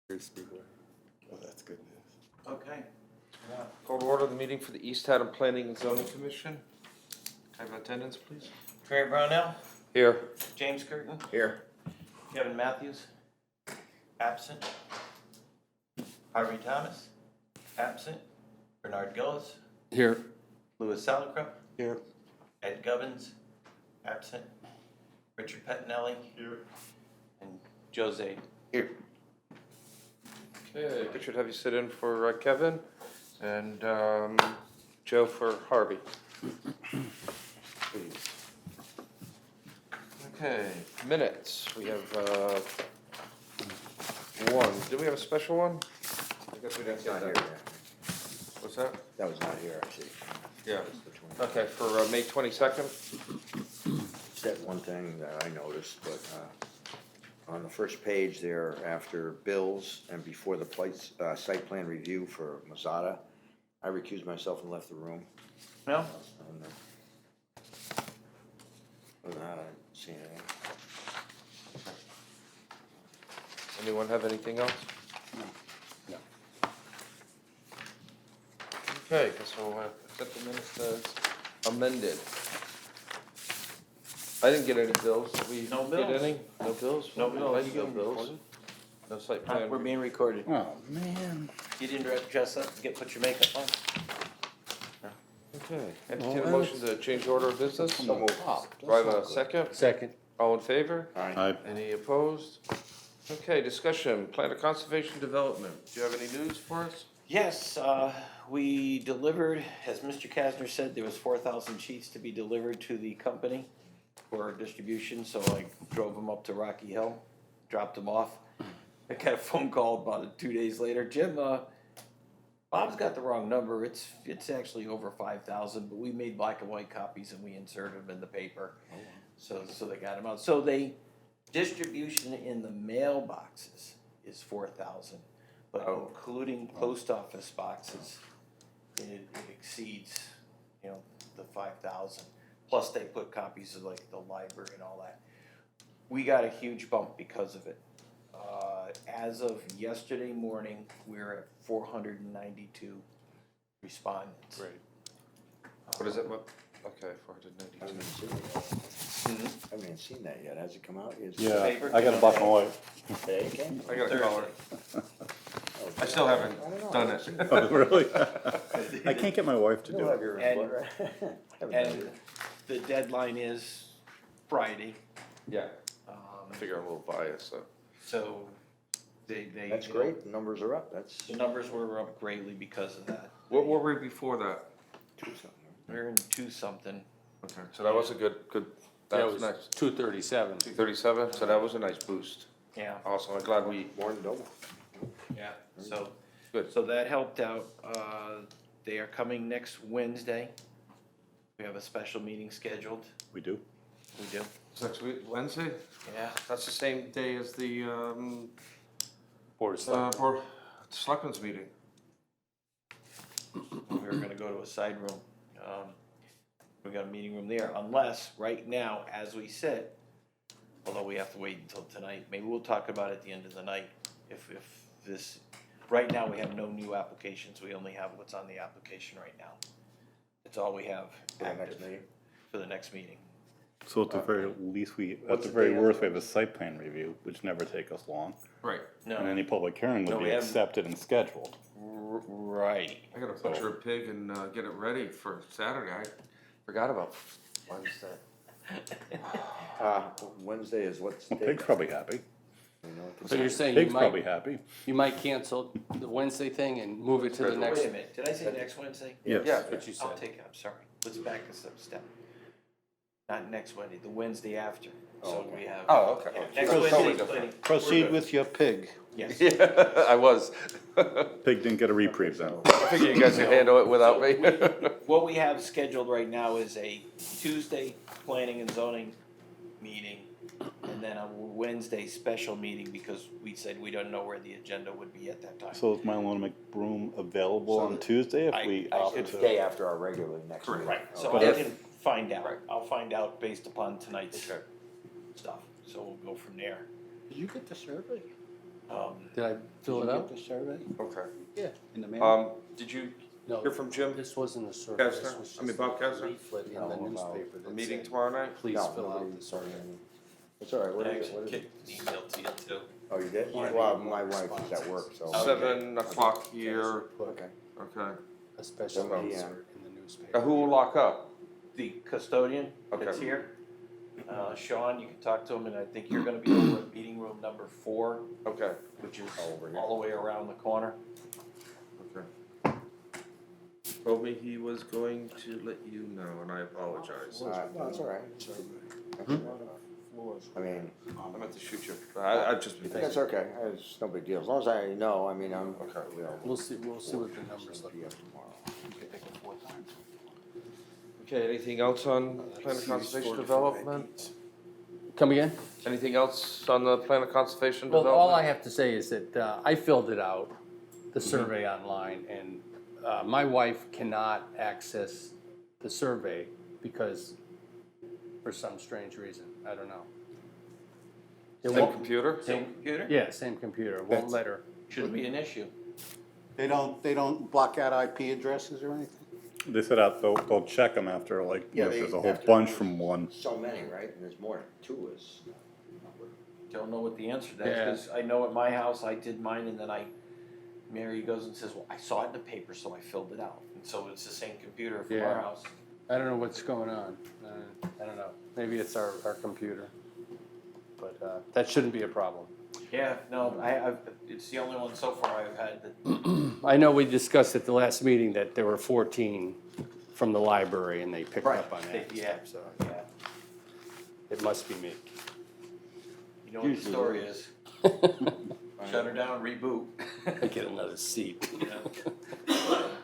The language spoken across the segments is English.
Oh, that's good news. Okay. Call to order the meeting for the East Haddam Planning and Zoning Commission. Can I have attendance, please? Barry Brownell, Here. James Curtin, Here. Kevin Matthews, absent. Harvey Thomas, absent. Bernard Gillis, Here. Louis Salicrup, Here. Ed Gubbins, absent. Richard Pettinelli. Here. And Joe Zaid. Here. Okay, Richard, have you sit in for Kevin and Joe for Harvey. Please. Okay, minutes. We have one. Do we have a special one? I guess we didn't get Not that. here, yeah. What's that? That was not here, I see. Yeah. Which one? Okay, for May 22nd. Said one thing that I noticed, but on the first page there, after bills and before the site plan review for Mazada, I recused myself and left the room. No? And, other than that, I didn't see anything. Anyone have anything else? No. Okay, so we'll accept the minutes as amended. I didn't get any bills. We No get bills. any? No bills? No Well, I bills. didn't get bills. No site plan. We're being recorded. Oh, man. You didn't dress up, put your makeup on? Okay, entertain a motion to change order of business. So moved. Do I have a second? Second. All in favor? Aye. Any opposed? Okay, discussion, plan of conservation development. Do you have any news for us? Yes, we delivered, as Mr. Kasner said, there was 4,000 sheets to be delivered to the company for distribution, so I drove them up to Rocky Hill, dropped them off. I got a phone call about 2 days later, Jim, Bob's got the wrong number, it's actually over 5,000, but we made black and white copies and we inserted them in the paper. So they got them out, so distribution in the mailboxes is 4,000. But including post office boxes, it exceeds, the 5,000. Plus they put copies of like the library and all that. We got a huge bump because of it. As of yesterday morning, we're at 492 respondents. Great. What is it? Okay, I 492. haven't seen it yet. I haven't even seen that yet. Has it come out? Yeah, Paper? I got a black and white. Today it came? I got a color. Oh, I still haven't I don't know. done it. Oh, really? I can't get my wife to You'll do have it. your And- input, right? I haven't done And it. the deadline is Friday. Yeah, I figure I'm a little biased, so. So they. That's great, the numbers are up, that's The numbers were up greatly because of that. What were we before that? two something. We're in 2-something. Okay, so that was a good, that was nice. 237. 237, so that was a nice boost. Yeah. Awesome, I'm glad we, More than double. Yeah. So, Good. so that helped out. They are coming next Wednesday. We have a special meeting scheduled. We do? We do. next week, Wednesday? Yeah. That's the same day as the, Board of Selectmen. Board, Selectmen's meeting. We were gonna go to a side room. We got a meeting room there, unless, right now, as we sit, although we have to wait until tonight, maybe we'll talk about it at the end of the night. If this, right now, we have no new applications, we only have what's on the application right now. That's all we have For the next active meeting? for the next meeting. So at the very least, at What's the the very date? worst, we have a site plan review, which never take us long. Right. No, And any public hearing No, would we be haven't. accepted and scheduled. right. I gotta butcher a pig and get it ready for Saturday. I forgot about Wednesday. Wednesday is what's the Well, date? Pig's probably happy. You know, it's- So you're saying you Pig's probably might, happy. you might cancel the Wednesday thing and move it to the next, Wait a minute, did I say next Wednesday? Yes. Yeah. that's what you I'll said. take it, I'm sorry. Let's back this up a step. Not next Wednesday, the Wednesday after. So okay. we have. Oh, okay. Yeah, next So totally Wednesday's different. plenty. Proceed We're good. with your pig. Yes. Yeah, I was. Pig didn't get a reprieve then. I figure you guys can handle it without me. What we have scheduled right now is a Tuesday planning and zoning meeting, and then a Wednesday special meeting, because we said we don't know where the agenda would be at that time. So is Mylona room available So on the- Tuesday if I- we I opt It's the to? day after our regular next Correct. meeting. Right, so Okay. I But can find out, Right. I'll find out based upon tonight's Okay. stuff, so we'll go from there. Did you get the survey? Did I fill it out? the survey Okay. Yeah. in the mail? Did you No, hear from Jim? this wasn't a survey. Kessler? This was I mean, just Bob a Kessler? leaflet in No, the about newspaper A that meeting said, tomorrow night? please No, fill nobody out the survey. It's all right, what I is it, actually what is it? kicked an email to you too. Oh, you did? Yeah. Well, my wife is at work, so. 7 o'clock here, Put Okay. okay. a special 7 insert p.m. in the newspaper. Who will lock up? The custodian that's Okay. here, Sean, you can talk to him, and I think you're gonna be over at meeting room number 4, Okay, which is Over here. all the way around the corner. okay. Told me he was going to let you know, and I apologize. No, it's all right. I mean, I meant to shoot you. I've just been that's okay, it's no big deal, as long as I know, I mean, I'm, Okay. you know. We'll see what the numbers look like. tomorrow. Okay, anything else on plan of conservation development? Come again? Anything else on the plan of conservation Well, all I development? have to say is that I filled it out, the survey online, and my wife cannot access the survey because, for some strange reason, I don't know. It Same won't- computer? Same computer? Yeah, same computer, it won't let her. Shouldn't be an issue. They don't block out IP addresses or anything? They said they'll check them after, like, you know, if there's a whole after bunch there's from one. So many, right, and there's more than 2 is. Don't know what the answer to that Yeah. is, 'cause I know at my house, I did mine, and then Mary goes and says, well, I saw it in the paper, so I filled it out. And so it's the same computer from Yeah. our house. I don't know what's going on. I don't know. Maybe it's our computer. But that shouldn't be a problem. Yeah, no, it's the only one so far I've had that, I know we discussed at the last meeting that there were 14 from the library and they picked Right, up on that. yeah. So yeah, it must be me. you know what the story is. Shut her down, reboot. I get another seat. Yeah.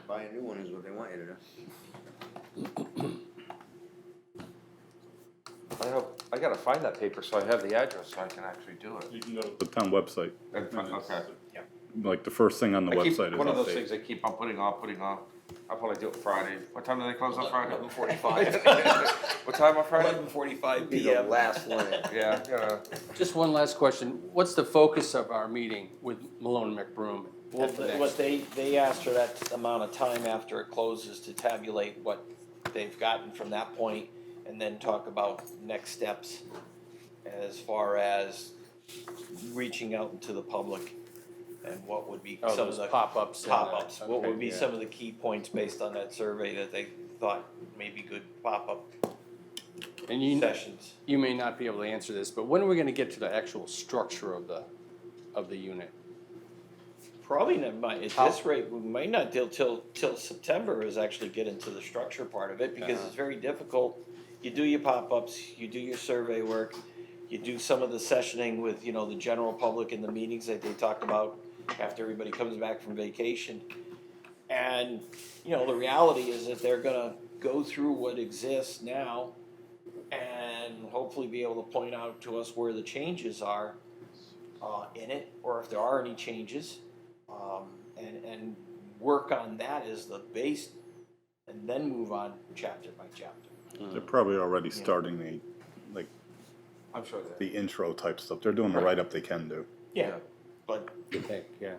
Buy a new one is what they want you to do. I gotta find that paper so I have the address so I can actually do it. You can go to the town website, Okay. like the first thing on the I keep, website is one of those things update. I keep on putting off. I'll probably do it Friday. What time do they close on Friday? 11:45. What time on Friday? 11:45 Be the PM. last one. Yeah, Just one last question. What's the focus of our meeting with Malone and McBroom? Well, at the next- what they asked for that amount of time after it closes to tabulate what they've gotten from that point, and then talk about next steps as far as reaching out to the public and what would be Oh, some of those the pop-ups. and pop-ups. that. What Okay, would be yeah. some of the key points based on that survey that they thought may be good pop-up And you, sessions? you may not be able to answer this, but when are we gonna get to the actual structure of the unit? Probably not, at How- this rate, we might not till September is actually get into the structure part of it, because Uh-huh. it's very difficult. You do your pop-ups, you do your survey work, you do some of the sessioning with, you know, the general public in the meetings that they talk about after everybody comes back from vacation. And, you know, the reality is that they're gonna go through what exists now and hopefully be able to point out to us where the changes are in it, or if there are any changes. And work on that as the base, and then move on chapter by chapter. They're probably already starting the I'm sure that. the intro type stuff. They're doing the write-up they can do. Yeah, but I think, yeah.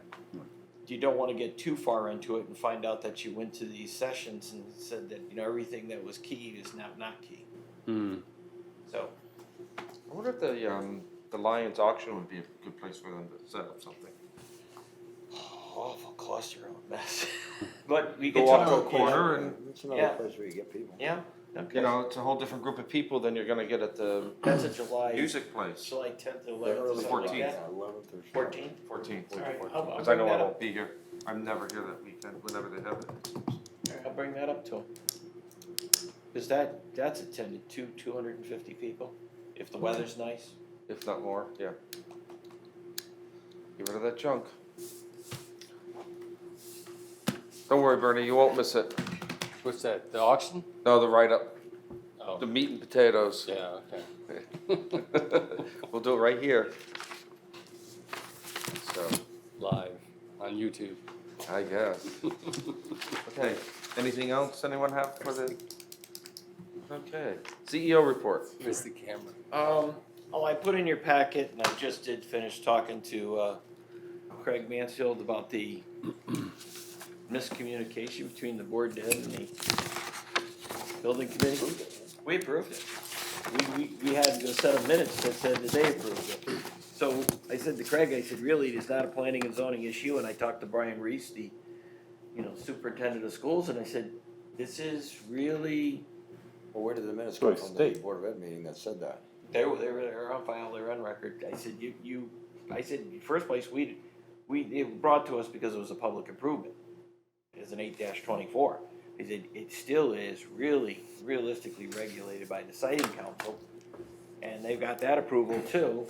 you don't wanna get too far into it and find out that you went to these sessions and said that, you know, everything that was key is now not key. Hmm. So, I wonder if the Lions auction would be a good place for them to set up something. awful cluster of a mess. But we Go can off to a talk, corner and, It's another Yeah. place where you get people. yeah, okay. you know, it's a whole different group of people than you're gonna get at the That's a July, music place. July 10th, The 11th, or early something like 14th. that. 11th or 14th? 14th. All right, Because I know I won't be here. I'm never here that weekend, whenever they have it. I'll bring that up to him. Cause that's attended 250 people, if the weather's nice. If not more, yeah. Get rid of that junk. Don't worry, Bernie, you won't miss it. What's that, the auction? No, the write-up, Oh, the meat and potatoes. yeah, okay. We'll do it right here. So, Live on YouTube. I guess. Okay, anything else anyone have for the? Okay, CEO report. Where's the camera? I put in your packet, and I just did finish talking to, Craig Mansfield about the miscommunication between the board head and the building committee. We approved it. We had a set of minutes that said that they approved it. So I said to Craig, I said, really, it is not a planning and zoning issue, and I talked to Brian Reese, the, superintendent of schools, and I said, this is really, Well, where did the minutes come Choice from, the state. Board of Ed meeting that said that? they're on file, they're on record. I said, in first place, it brought to us because it was a public improvement. It's an 8-24. I said, it still is really realistically regulated by the siting council, and they've got that approval too.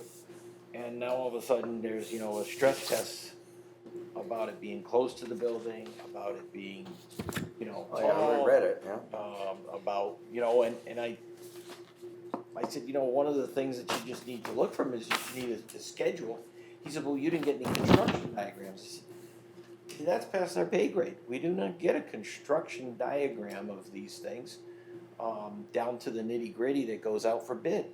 And now all of a sudden, there's, a stress test about it being close to the building, about it being, Oh, yeah, I tall, read it, yeah. about, and I said, one of the things that you just need to look from is you need a schedule. He said, well, you didn't get any construction diagrams. I said, that's past our pay grade. We do not get a construction diagram of these things, down to the nitty gritty that goes out for bid.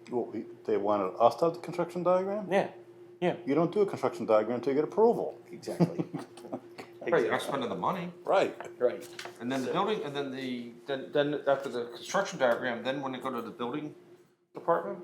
Well, they wanted us to have the construction diagram? Yeah, You don't do a construction diagram until you get approval. exactly. Right, you're not spending the money, Right. Right. and then the building, and then then after the construction diagram, then when you go to the building department?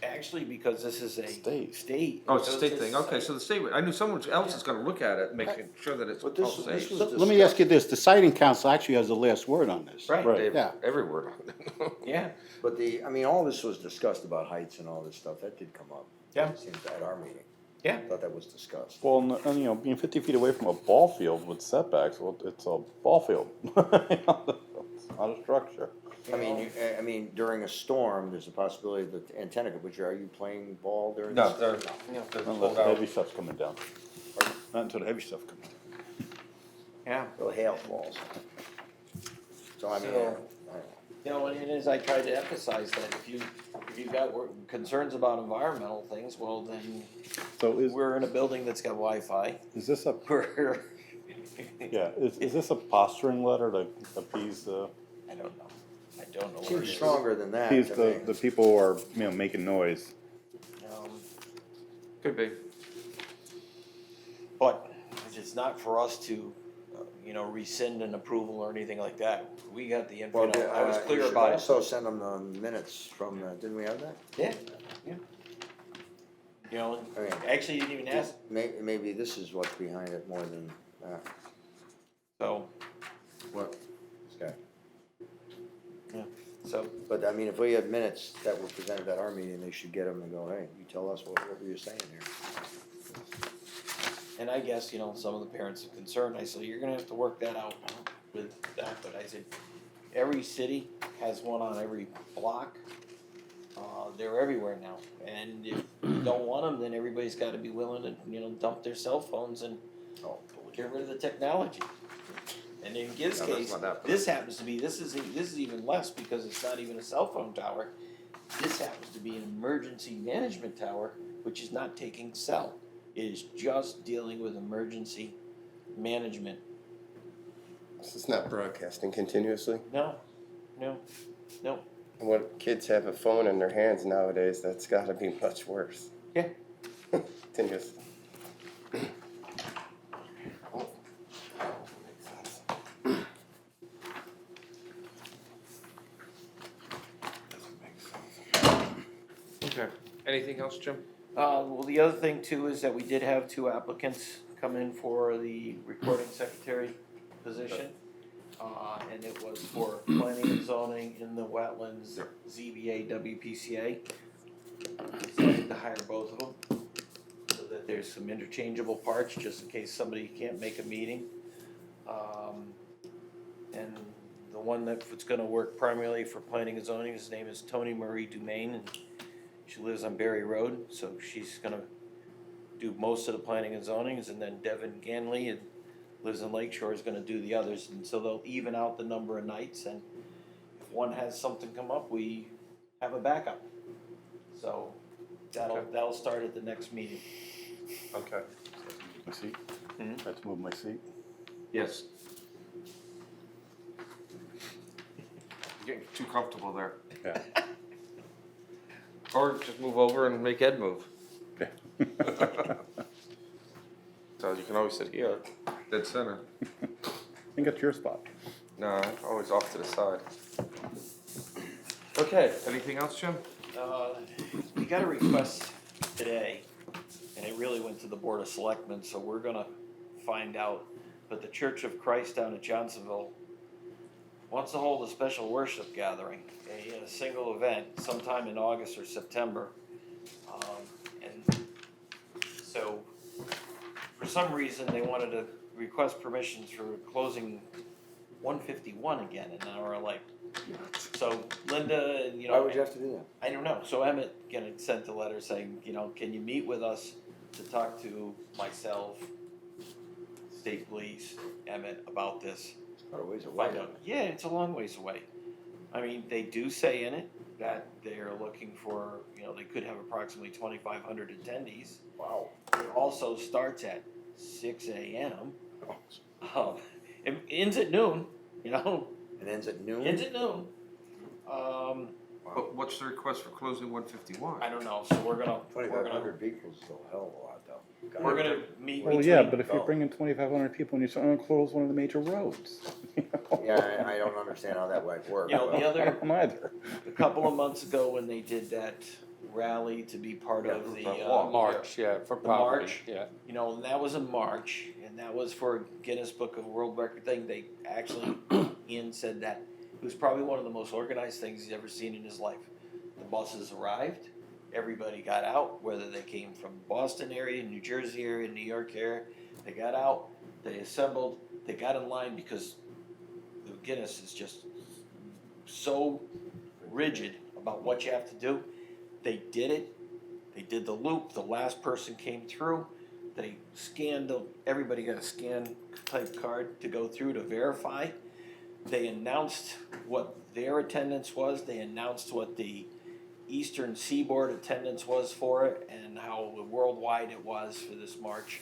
Actually, because this is a State. Oh, it's a state thing, okay, so the state, I knew someone else is gonna look at it, making sure that it's all But this safe. was Let me ask you this, the siting council actually has the last word on this. Right. Right. They have Yeah. every word on it. Yeah, But all this was discussed about heights and all this stuff, that did come up. Yeah. It seems at our meeting. yeah. I thought that was discussed. Well, and, being 50 feet away from a ball field with setbacks, well, it's a ball field. It's not a structure. I mean, during a storm, there's a possibility that the antenna could, which, are you playing ball during? No, this? they're Unless pulled the out. heavy stuff's coming down. Not until the heavy stuff comes down. Yeah. Or hail falls. So I mean, So- And it is, I try to emphasize that if you've got concerns about environmental things, well, then So we're in a building that's got Wi-Fi. is this a, We're, yeah, is this a posturing letter to appease the, I don't know. I don't know what it seems is. stronger than that appease to the me. people who are, making noise? Could be. But it's not for us to, rescind an approval or anything like that. We got the info. Well, I was you clear should about it. also send them the minutes from, didn't we have that? Yeah. I mean, Actually, you didn't even ask, maybe this is what's behind it more than that. so, What? Okay. so, But I mean, if we had minutes that were presented at our meeting, they should get them and go, hey, you tell us what were you saying here? and I guess, some of the parents are concerned. I said, you're gonna have to work that out with that, but I said, every city has one on every block. They're everywhere now, and if you don't want them, then everybody's gotta be willing to, dump their cell phones and get rid of the technology. And in Giz's No, that's case, not that bad. this happens to be, this is even less because it's not even a cell phone tower. This happens to be an emergency management tower, which is not taking cell. It is just dealing with emergency management. This is not broadcasting continuously. No. And when kids have a phone in their hands nowadays, that's gotta be much worse. Yeah. Continuous. Okay, anything else, Jim? Well, the other thing too is that we did have 2 applicants come in for the recording secretary position. And it was for planning and zoning in the wetlands, ZBA, WPCA. Decided to hire both of them, so that there's some interchangeable parts, just in case somebody can't make a meeting. And the one that's gonna work primarily for planning and zoning, his name is Tony Marie Dumaine, and she lives on Berry Road, so she's gonna do most of the planning and zonings, and then Devin Ganley and lives in Lake Shore is gonna do the others, and so they'll even out the number of nights, and if one has something come up, we have a backup. So that'll start at the next meeting. Okay. My seat? Hmm? I have to move my seat? Yes. You're getting too comfortable there. Yeah. Or just move over and make Ed move. Okay. can always sit here, dead center. I think it's your spot. No, always off to the side. Okay, anything else, Jim? We got a request today, and it really went to the Board of Selectmen, so we're gonna find out. But the Church of Christ down at Johnsonville wants to hold a special worship gathering, a single event sometime in August or September. And so, for some reason, they wanted to request permissions for closing 151 again, and now we're like, so Linda, you know. Why would you have to do that? I don't know, so Emmett sent a letter saying, you know, can you meet with us to talk to myself, state police, Emmett, about this? Quite a ways away. Find out, yeah, it's a long ways away. I mean, they do say in it that they're looking for, you know, they could have approximately 2,500 attendees. Wow. It also starts at 6 AM. It ends at noon, you know, It ends at noon? ends at noon. But what's the request for closing 151? I don't know, so we're gonna 2,500 people is still a hell of a lot, though. we're gonna meet Well, between. yeah, but if you're Oh. bringing 2,500 people and you're trying to close one of the major roads. Yeah, I don't understand how that might work. You know, but- the I other, don't either. a couple of months ago when they did that rally to be part of the, March, yeah, for The property, March. yeah. you know, and that was in March, and that was for a Guinness Book of World Record thing. They actually, Ian said that it was probably one of the most organized things he's ever seen in his life. The buses arrived, everybody got out, whether they came from Boston area, New Jersey area, New York area. They got out, they assembled, they got in line because the Guinness is just so rigid about what you have to do. They did it. They did the loop. The last person came through. They scanned everybody got a scan type card to go through to verify. They announced what their attendance was. They announced what the Eastern Seaboard attendance was for it and how worldwide it was for this march.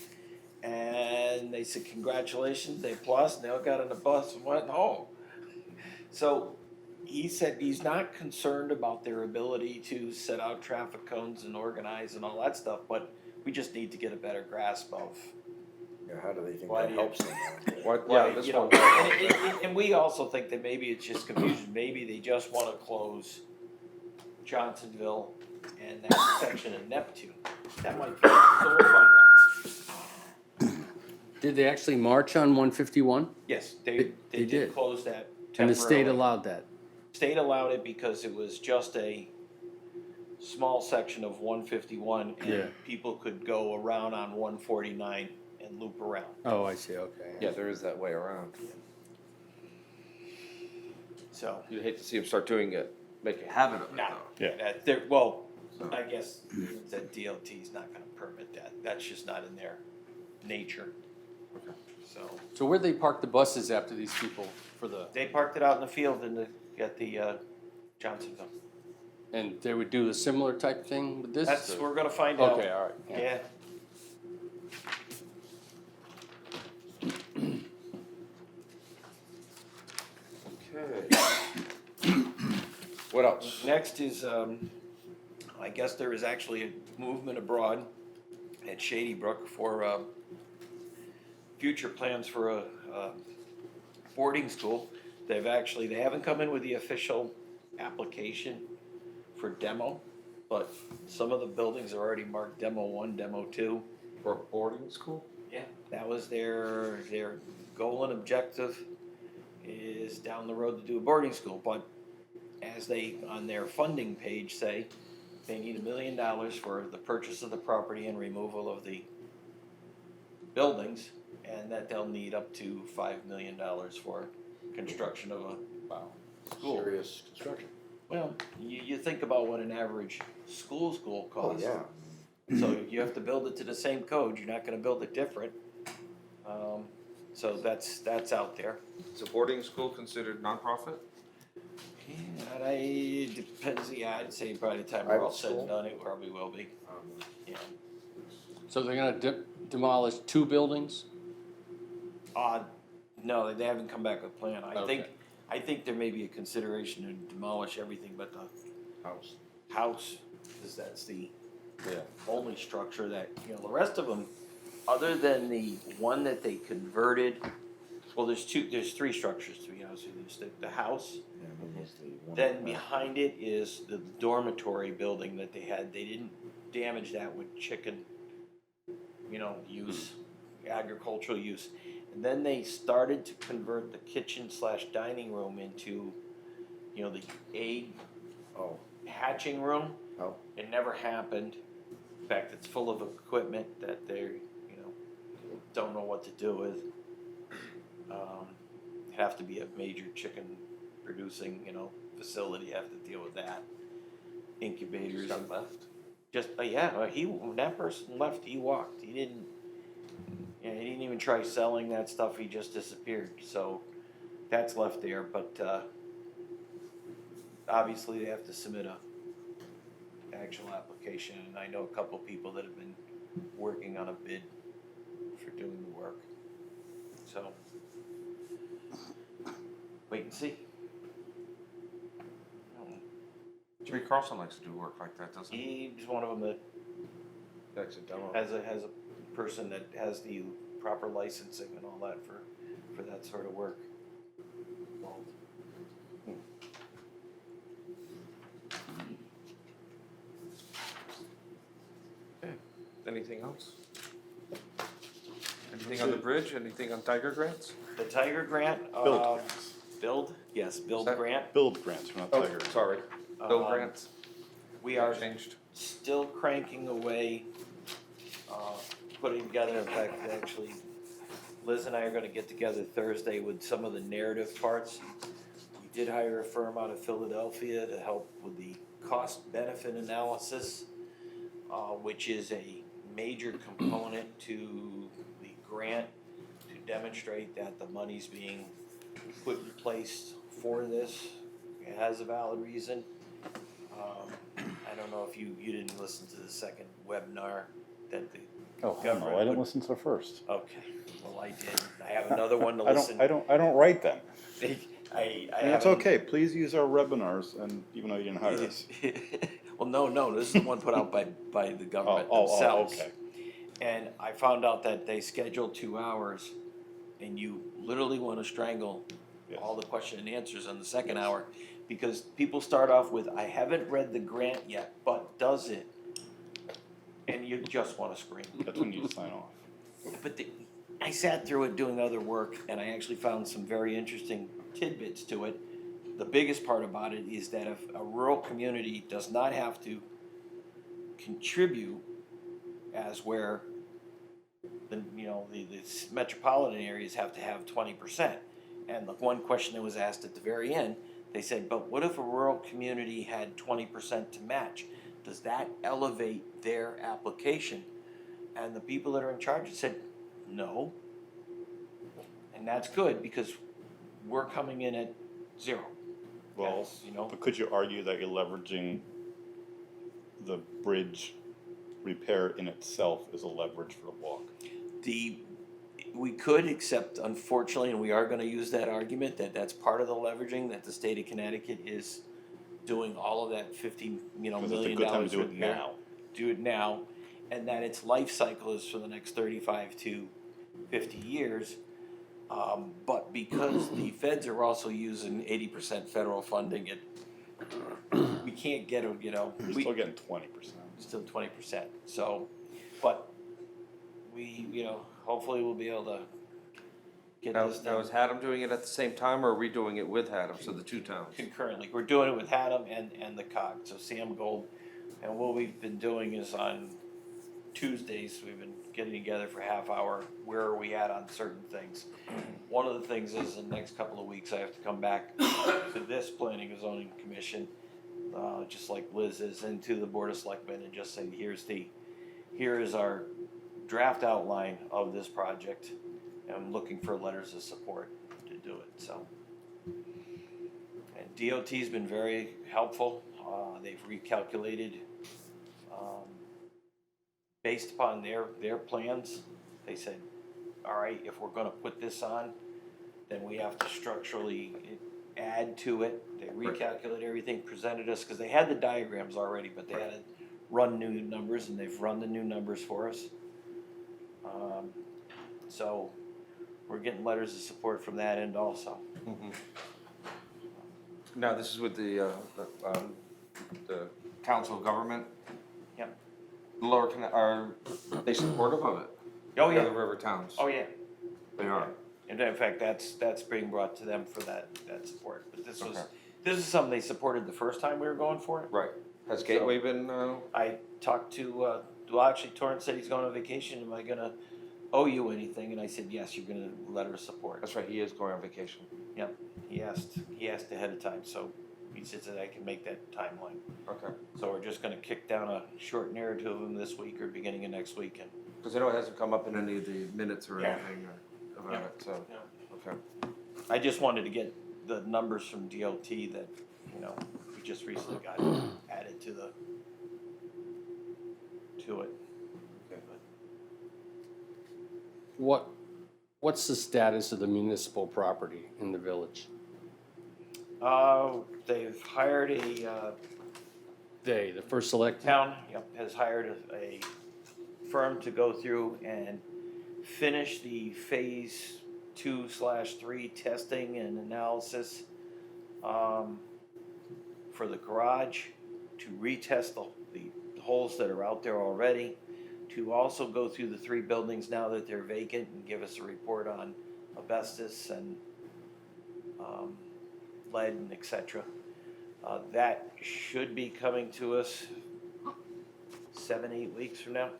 And they said, congratulations. They applauded and they all got on the bus and went home. So he said he's not concerned about their ability to set out traffic cones and organize and all that stuff, but we just need to get a better grasp of Yeah, how do they think Why that do you- helps them? What, why, yeah, this you know, one. and we also think that maybe it's just confusion. Maybe they just want to close Johnsonville and that section of Neptune. That might be, so we'll find out. Did they actually march on 151? Yes, They they did did. close that And the state temporarily. allowed that? State allowed it because it was just a small section of 151 Yeah. and people could go around on 149 and loop around. Oh, I see, okay. Yeah, there is that way around. So, You'd hate to see them start doing it, make a habit of it, no, though. Yeah. well, I guess the DLT's not gonna permit that. That's just not in their nature. So, So where'd they park the buses after these people for the, they parked it out in the field at the Johnsonville. and they would do a similar type thing with this? That's, or- we're gonna find out. Okay, all right. Yeah. Okay. What else? Next is, I guess there is actually a movement abroad at Shady Brook for, future plans for a boarding school. They haven't come in with the official application for demo, but some of the buildings are already marked demo 1, demo 2. For a boarding school? Yeah, that was their goal and objective, is down the road to do a boarding school, but as they, on their funding page say, they need $1 million for the purchase of the property and removal of the buildings, and that they'll need up to $5 million for construction of a school. Serious construction. Well, you think about what an average school Oh, costs. yeah. So you have to build it to the same code, you're not gonna build it different. So that's out there. Is a boarding school considered nonprofit? Yeah, it depends, yeah, I'd say by the time we're all Private said and school? done, it probably will be, yeah. So they're gonna demolish 2 buildings? No, they haven't come back with a plan, Okay. I think there may be a consideration to demolish everything but the House. house, cause that's the Yeah. only structure that, you know, the rest of them, other than the one that they converted, well, there's three structures, to be honest with you. There's the house, Yeah, what was the one then on that? behind it is the dormitory building that they had. They didn't damage that with chicken, use, agricultural use. And then they started to convert the kitchen / dining room into, the egg Oh, hatching room. oh, It never happened. In fact, it's full of equipment that they, don't know what to do with. Have to be a major chicken producing, facility, have to deal with that. Incubators. Got left. Just, when that person left, he walked. He didn't even try selling that stuff, he just disappeared. So that's left there, but, obviously they have to submit a actual application, and I know a couple people that have been working on a bid for doing the work. So, wait and see. Jerry Carlson likes to do work like that, doesn't he? He's one of them that That's a demo. has a person that has the proper licensing and all that for that sort of work. Well, Anything else? Anything on the bridge? Anything on Tiger grants? the Tiger grant, Build build Is that- grant. Build grants, not Oh, Tiger. sorry. Bill Um, grants. We are Changed. still cranking away, putting together, in fact, actually, Liz and I are gonna get together Thursday with some of the narrative parts. We did hire a firm out of Philadelphia to help with the cost-benefit analysis, which is a major component to the grant to demonstrate that the money's being put in place for this. It has a valid reason. I don't know if you didn't listen to the second webinar that the Oh, hell no, I didn't listen to the first. Okay, well, I did. I have another one to I listen. don't write them. I And it's haven't- okay, please use our webinars, and even though you didn't hire us. Well, no, this is the one put out by the government Oh, themselves. okay. And I found out that they scheduled 2 hours, and you literally wanna strangle Yes. all the question and answers on the second hour. Because people start off with, I haven't read the grant yet, but does it? And you just wanna scream. That's when you sign off. But I sat through it doing other work, and I actually found some very interesting tidbits to it. The biggest part about it is that if a rural community does not have to contribute as where the metropolitan areas have to have 20%. And the one question that was asked at the very end, they said, but what if a rural community had 20% to match? Does that elevate their application? And the people that are in charge said, no. And that's good, because we're coming in at 0. Well, Yes, but could you argue that you're leveraging the bridge repair in itself as a leverage for the walk? We could, except unfortunately, and we are gonna use that argument, that's part of the leveraging, that the state of Connecticut is doing all of that $50 Because it's a million good time to do it repair. now. Do it now, and that its life cycle is for the next 35 to 50 years. But because the feds are also using 80% federal funding, we can't get a, You're still getting 20%. still 20%. So, but we, hopefully we'll be able to get Now, this now done is Haddam doing it at the same time, or are we doing it with Haddam, so the two towns? concurrently. We're doing it with Haddam and the COG, so Sam Gold. And what we've been doing is on Tuesdays, we've been getting together for half hour, where are we at on certain things. One of the things is, in the next couple of weeks, I have to come back to this planning and zoning commission, just like Liz is, and to the board of selectmen, and just say, here is our draft outline of this project. I'm looking for letters of support to do it, so. And DOT's been very helpful, they've recalculated, based upon their plans. They said, all right, if we're gonna put this on, then we have to structurally add to it. They recalculated everything, presented us, cause they had the diagrams already, but they had to run new numbers, and they've run the new numbers for us. So we're getting letters of support from that end also. Now, this is with the council of government? Yep. Lower Canal, are they supportive of it? Oh, The other yeah. river towns? Oh, yeah. They are? And in fact, that's being brought to them for that support. But this Okay. is something they supported the first time we were going for it. Right. Has Gateway been, I talked to, well, actually Torrance said he's going on vacation, am I gonna owe you anything? And I said, yes, you're gonna letter of support. that's right, he is going on vacation. Yep, he asked ahead of time, so he said that I can make that timeline. Okay. So we're just gonna kick down a short narrative of him this week or beginning of next week, and Because I know it hasn't come up in any of the minutes or Yeah. anything about Yeah. it, so, okay. I just wanted to get the numbers from DOT that, you know, we just recently got added to it. What's the status of the municipal property in the village? They've hired The first select, town, has hired a firm to go through and finish the phase 2/3 testing and analysis, for the garage, to retest the holes that are out there already, to also go through the 3 buildings now that they're vacant and give us a report on asbestos and, lead and et cetera. That should be coming to us 7-8 weeks from now.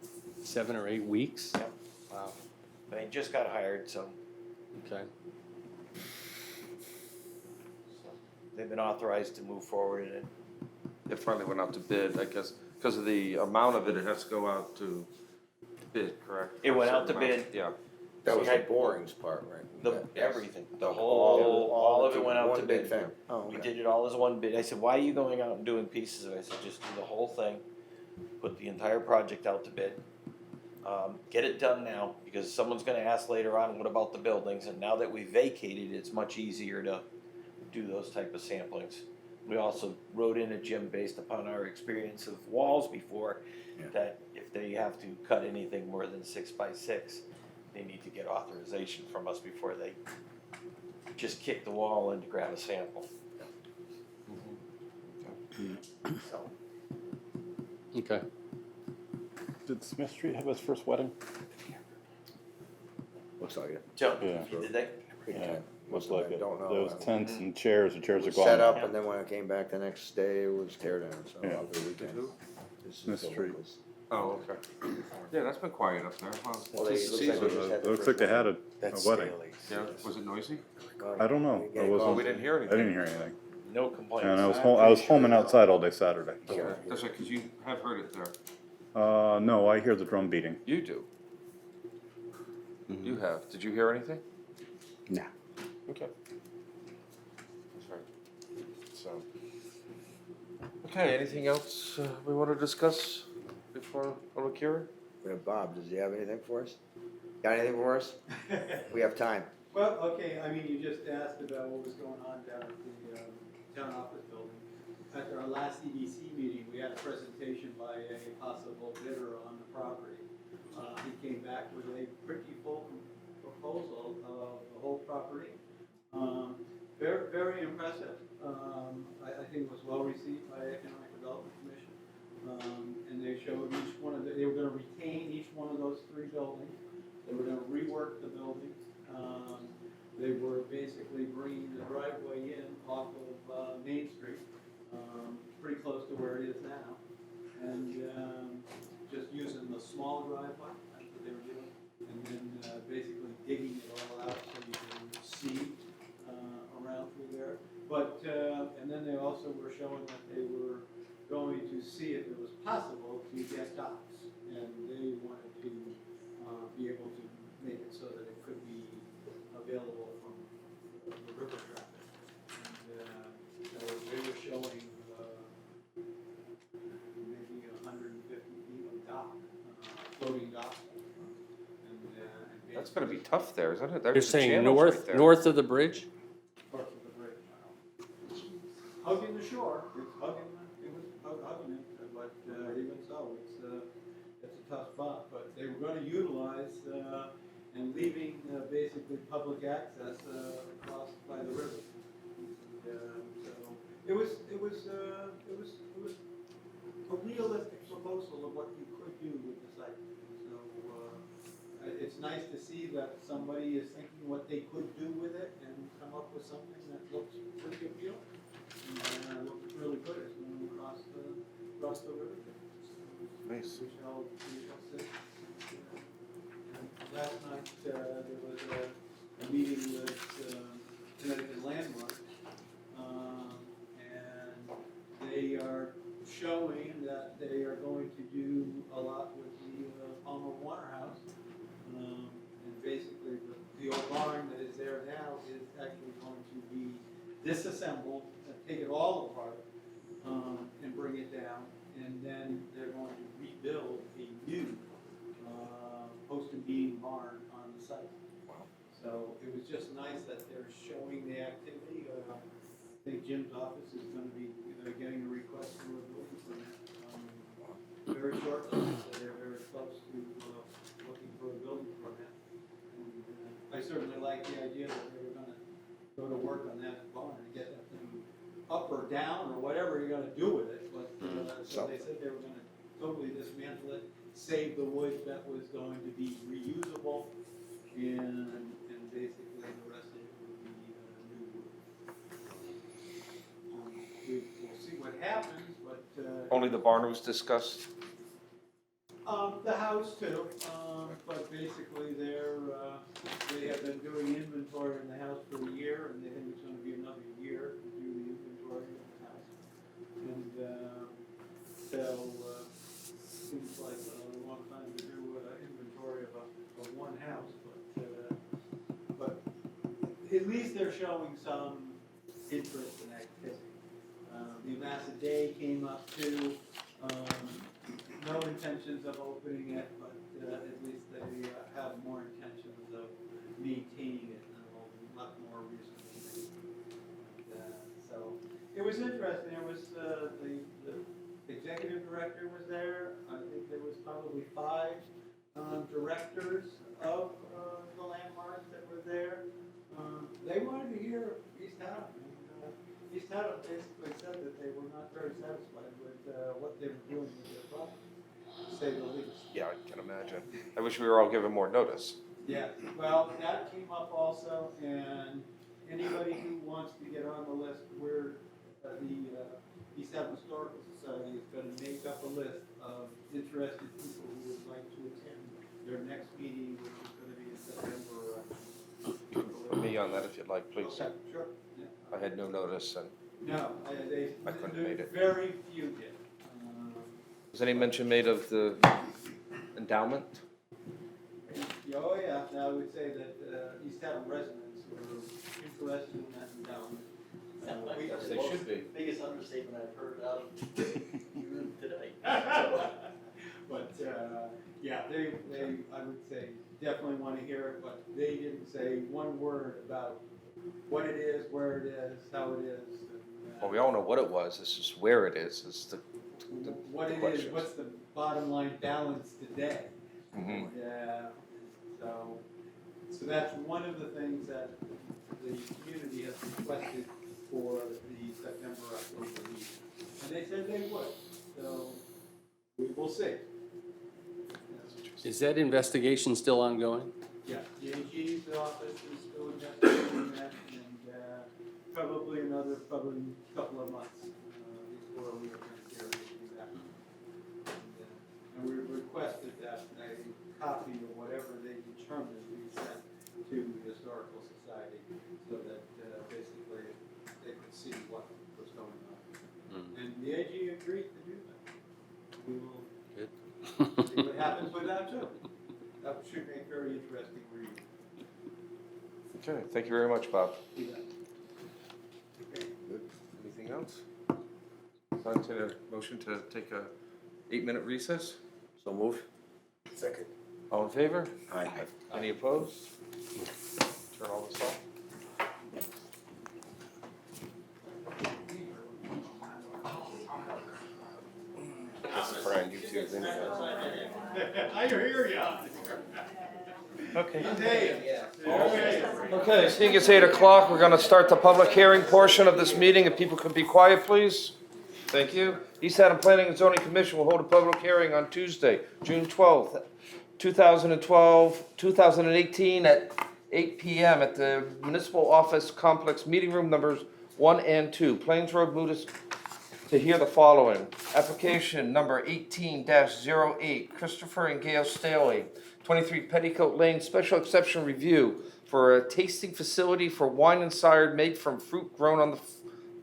7 or 8 weeks? Yep. Wow, They just got hired, so okay. they've been authorized to move forward in it. It finally went out to bid, I guess, because of the amount of it, it has to go out to bid, correct? It went out to Certain amount. bid. Yeah. That was the Okay. borings part, right? Everything, the All all of it to went out one to big bid. thing. Oh, We okay. did it all as one bid. I said, why are you going out and doing pieces of it? I said, just do the whole thing, put the entire project out to bid. Get it done now, because someone's gonna ask later on, what about the buildings? And now that we vacated, it's much easier to do those type of samplings. We also wrote in a Jim based upon our experience of walls before, Yeah. that if they have to cut anything more than 6 by 6, they need to get authorization from us before they just kick the wall in to grab a sample. So, Okay. Did Smith Street have his first wedding? Looks like it. Joe, Yeah. did they? Big Yeah, tent. looks Must like have it. been, don't know. There was I mean, tents and chairs, the chairs It are was gone. set up, Yeah. and then when I came back the next day, it was tear down, so Yeah. over the weekend. Who? This is Smith the Street. locals. Oh, okay. Yeah, that's been quiet up there, huh? Well, they, It's looks season. like they just had It the looks first like they had one. a wedding. Yeah, was it noisy? I don't know. Yeah, I Oh, wasn't, we didn't hear I anything. didn't hear anything. No complaints. And I was homing outside all day Saturday. Okay, that's right, because you have heard it there. No, I hear the drum beating. You do? You have. Did you hear anything? No. Okay. That's right. So. Okay, anything else we want to discuss before public hearing? We have Bob, does he have anything for us? Got anything for us? We have time. Well, okay, I mean, you just asked about what was going on down at the town office building. At our last EDC meeting, we had a presentation by a possible bidder on the property. He came back with a pretty full proposal of the whole property. Very, very impressive. I think it was well received by the Economic Development Commission. And they showed each one of they were gonna retain each one of those 3 buildings. They were gonna rework the building. They were basically bringing the driveway in off of Main Street, pretty close to where it is now. And just using the small driveway, that's what they were doing. And then basically digging it all out so you can see around through there. But, and then they also were showing that they were going to see if it was possible to get docks. And they wanted to be able to make it so that it could be available from the river traffic. And so they were showing maybe 150 feet of dock, floating dock. That's gonna be tough there, isn't it? There's You're the saying channels right there. north of the bridge? Parts of the bridge. Hugging the shore, it's hugging, it was hugging it, but even so, it's a tough spot. But they were gonna gonna utilize, and leaving, basically public access, across by the river. So, it was a realistic proposal of what you could do with the site. So, it's nice to see that somebody is thinking what they could do with it and come up with something that looks pretty appealing. And looks really good as we move across the river. Nice. We shall see. And last night, there was a meeting with, Connecticut Landmark, and they are showing that they are going to do a lot with the Palmer Warner House. And basically, the old barn that is there now is actually going to be disassembled, take it all apart, and bring it down, and then they're going to rebuild a new post and beam barn on the site. So it was just nice that they're showing the activity. I think Jim's office is gonna be, getting a request for a building permit, very shortly, so they're very close to, looking for a building permit. And, I certainly like the idea that they were gonna go to work on that barn and get that thing up or down or whatever you're gonna do with it, but, so they said they were gonna totally dismantle it, save the wood that was going to be reusable, and basically the rest of it would be, new wood. We'll see what happens, but, Only the barn was discussed? the house too, but basically they have been doing inventory in the house for a year, and they think it's gonna be another year to do the inventory in the house. And, so, seems like a long time to do inventory of one house, but at least they're showing some interest and activity. The Amasa Day came up too. No intentions of opening it, but at least they have more intentions of maintaining it in a lot more reasonable. So it was interesting. It was the executive director was there. I think there was probably 5 directors of the landmarks that were there. They wanted to hear East Haddam. East Haddam basically said that they were not very satisfied with what they were doing with their property, to say the least. Yeah, I can imagine. I wish we were all given more notice. Yeah, well, that came up also, and anybody who wants to get on the list, we're, the East Haddam Historical Society is gonna make up a list of interested people who would like to attend their next meeting, which is gonna be in September. Put me on that if you'd like, please. Okay, sure, yeah. I had no notice, and No, I couldn't make it. Very few did. was any mention made of the endowment? Oh, yeah, I would say that East Haddam residents were interested in that endowment. Yes, they should be. Biggest understatement I've heard out of you today. But, yeah, they, I would say, definitely want to hear it, but they didn't say one word about what it is, where it is, how it is. And, Well, we all know what it was, it's just where it is the what it is, questions. what's the bottom line balance today? Mhm. Yeah, so that's one of the things that the community has requested for the September, October meeting. And they said they would, so we will see. Is that investigation still ongoing? Yeah, the AG's office is still investigating that, and probably another couple of months before we are going to hear anything back. And we requested that a copy of whatever they determined be sent to the Historical Society, so that basically they could see what was going on. And the AG agreed to do that. We will see what happens with that too. That should make very interesting reading. Okay, thank you very much, Bob. Yeah. Anything else? So I'll entertain a motion to take a 8-minute recess. So move. Second. All in favor? Aye. Any opposed? Turn all this off. This is for on YouTube anyway. I hear ya. Okay, seeing it's 8 o'clock, we're gonna start the public hearing portion of this meeting. If people could be quiet, please. Thank you. East Haddam Planning and Zoning Commission will hold a public hearing on Tuesday, June 12th, 2018 at 8 PM at the Municipal Office Complex Meeting Room numbers 1 and 2, Plains Road, Munis, to hear the following. Application number 18-08, Christopher and Gail Staley, 23 Petticoat Lane, special exception review for a tasting facility for wine and cider made from fruit grown on the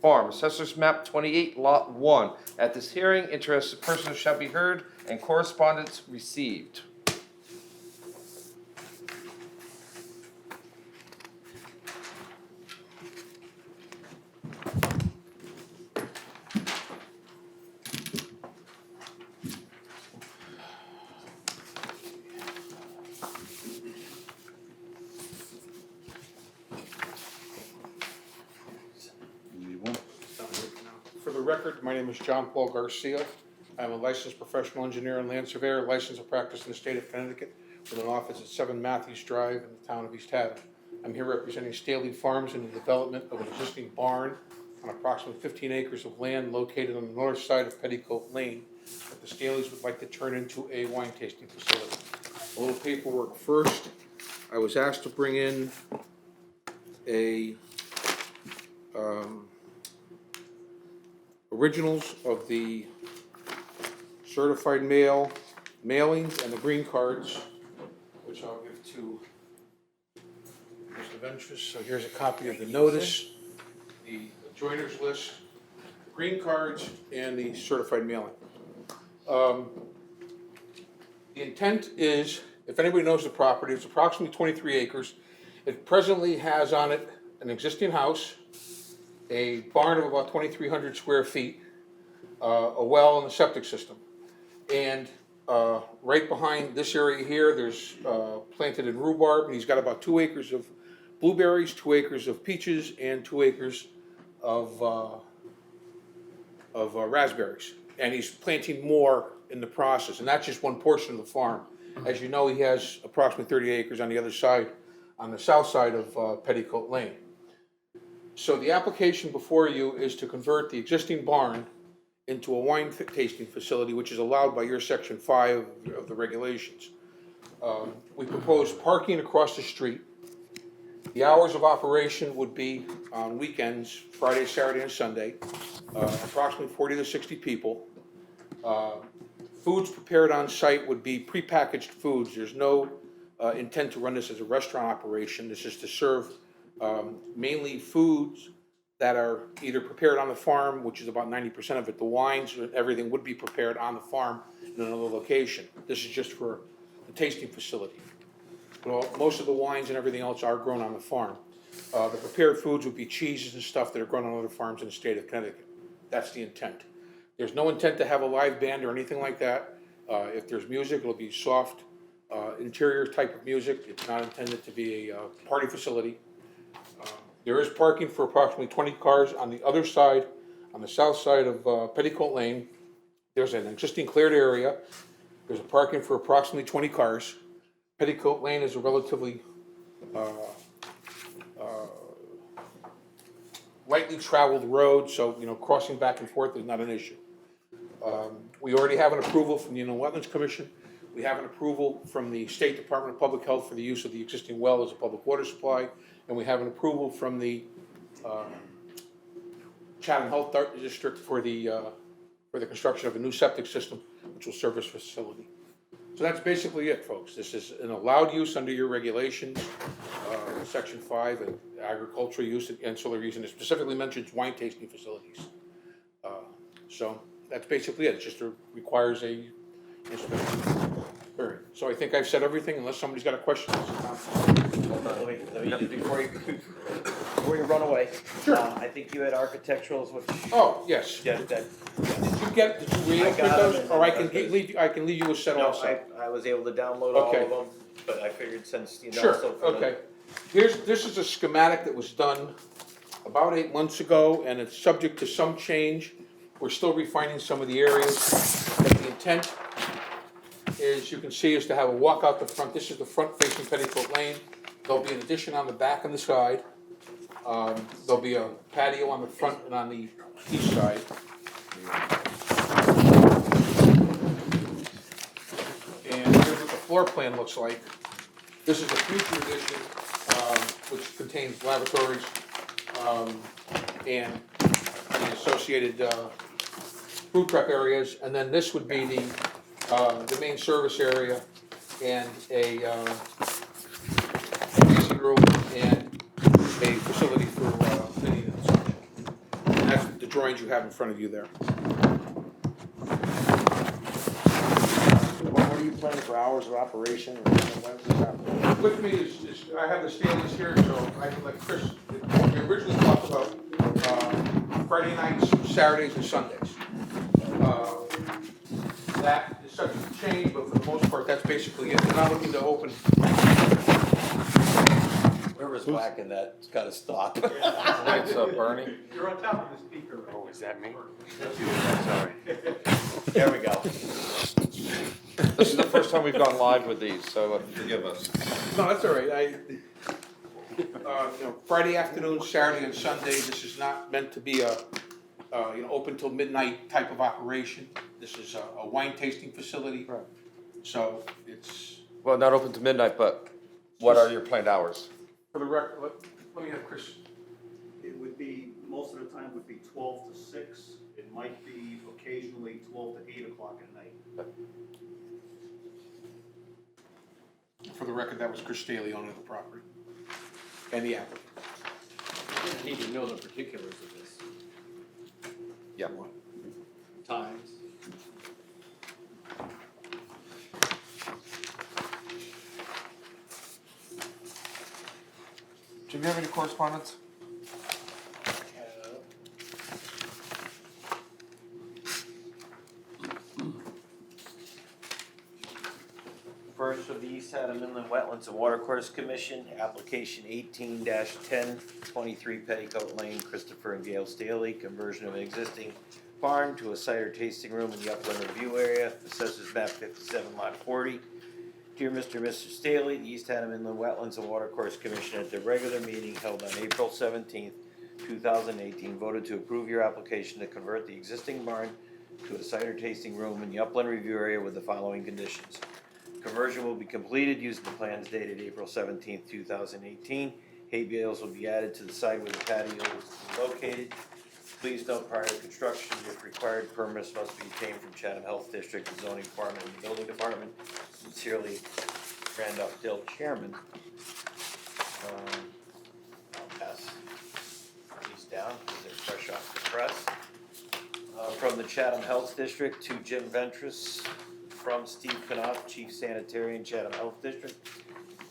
farm. Assessors map 28, lot 1. At this hearing, interested persons shall be heard and correspondence received. For the record, my name is John Paul Garcia. I'm a licensed professional engineer and land surveyor, licensed to practice in the state of Connecticut with an office at 7 Matthews Drive in the town of East Haddam. I'm here representing Staley Farms in the development of an existing barn on approximately 15 acres of land located on the north side of Petticoat Lane that the Staleys would like to turn into a wine tasting facility. A little paperwork first. I was asked to bring in a originals of the certified mail, mailings, and the green cards, which I'll give to Mr. Ventris. So here's a copy of the notice, the joiners list, green cards, and the certified mailing. The intent is, if anybody knows the property, it's approximately 23 acres. It presently has on it an existing house, a barn of about 2,300 square feet, a well and a septic system. And right behind this area here, there's planted in rhubarb, and he's got about 2 acres of blueberries, 2 acres of peaches, and 2 acres of raspberries. And he's planting more in the process, and that's just one portion of the farm. As you know, he has approximately 30 acres on the other side, on the south side of Petticoat Lane. So the application before you is to convert the existing barn into a wine tasting facility, which is allowed by your section 5 of the regulations. We propose parking across the street. The hours of operation would be on weekends, Friday, Saturday, and Sunday, approximately 40 to 60 people. Foods prepared on site would be prepackaged foods. There's no intent to run this as a restaurant operation. This is to serve mainly foods that are either prepared on the farm, which is about 90% of it. The wines, everything would be prepared on the farm in another location. This is just for the tasting facility. Well, most of the wines and everything else are grown on the farm. The prepared foods would be cheeses and stuff that are grown on other farms in the state of Connecticut. That's the intent. There's no intent to have a live band or anything like that. If there's music, it'll be soft, interior type of music. It's not intended to be a party facility. There is parking for approximately 20 cars on the other side, on the south side of Petticoat Lane. There's an existing cleared area. There's a parking for approximately 20 cars. Petticoat Lane is a relatively lightly traveled road, so crossing back and forth is not an issue. We already have an approval from the Inland Wetlands Commission. We have an approval from the State Department of Public Health for the use of the existing well as a public water supply, and we have an approval from the Chatham Health District for the construction of a new septic system, which will service the facility. So that's basically it, folks. This is an allowed use under your regulations, Section 5, and agricultural use and ancillary use, and it specifically mentions wine tasting facilities. So that's basically it. It just requires a inspection. So I think I've said everything, unless somebody's got a question. Let me before you run away. Sure. I think you had architecturals, which. Oh, yes. Yeah, Did you read those? Or I can leave you a set No, also. I was able to download all Okay. of them, but I figured since, Sure, so for okay. This is a schematic that was done about 8 months ago, and it's subject to some change. We're still refining some of the areas, but the intent is, you can see, is to have a walk out the front. This is the front facing Petticoat Lane. There'll be an addition on the back and the side. There'll be a patio on the front and on the east side. And here's what the floor plan looks like. This is a future addition, which contains lavatories, and the associated, food truck areas. And then this would be the main service area and a, meeting room and a facility for, cleaning and such. And that's the drawings you have in front of you there. What are you planning for hours of operation, or when does this happen? With me is, I have the Stanleys here, so I can let Chris, we originally talked about, Friday nights, Saturdays, and Sundays. That is subject to change, but for the most part, that's basically it. We're not looking to open. Whoever's whacking that, it's gotta stop. Thanks, Bernie. You're on top of the speaker. Oh, is that me? Sorry. There we go. This is the first time we've gone live with these, so forgive us. No, that's all right. Friday afternoon, Saturday, and Sunday. This is not meant to be a, open till midnight type of operation. This is a wine tasting facility. Right. So it's, Well, not open to midnight, but what are your planned hours? for the record, let me have Chris. It would be, most of the time would be 12 to 6. It might be occasionally 12 to 8 o'clock at night. For the record, that was Chris Staley, owner of the property, and the applicant. I need to know the particulars of this. Yeah. Times. Do you have any correspondence? First of the East Haddam Inland Wetlands and Watercourse Commission, application 18-10, 23 Petticoat Lane, Christopher and Gail Staley, conversion of an existing barn to a cider tasting room in the upland review area, assessors map 57 lot 40. Dear Mr. and Mrs. Staley, the East Haddam Inland Wetlands and Watercourse Commission at their regular meeting held on April 17th, 2018, voted to approve your application to convert the existing barn to a cider tasting room in the upland review area with the following conditions. Conversion will be completed using the plans dated April 17th, 2018. Hay bales will be added to the side where the patio is located. Please note, prior to construction, if required, permits must be obtained from Chatham Health District, the zoning department, and the building department. Sincerely, Randolph Dill, Chairman. I'll pass these down because they're fresh off the press. From the Chatham Health District to Jim Ventris, from Steve Knopf, Chief Sanitarian, Chatham Health District.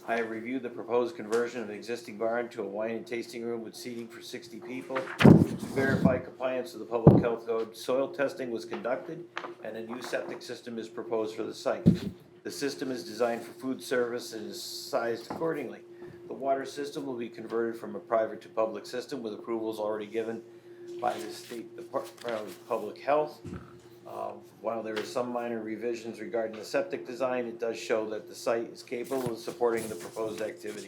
I have reviewed the proposed conversion of the existing barn to a wine and tasting room with seating for 60 people. To verify compliance with the public health code, soil testing was conducted and a new septic system is proposed for the site. The system is designed for food service and is sized accordingly. The water system will be converted from a private to public system with approvals already given by the State Department of Public Health. While there is some minor revisions regarding the septic design, it does show that the site is capable of supporting the proposed activity.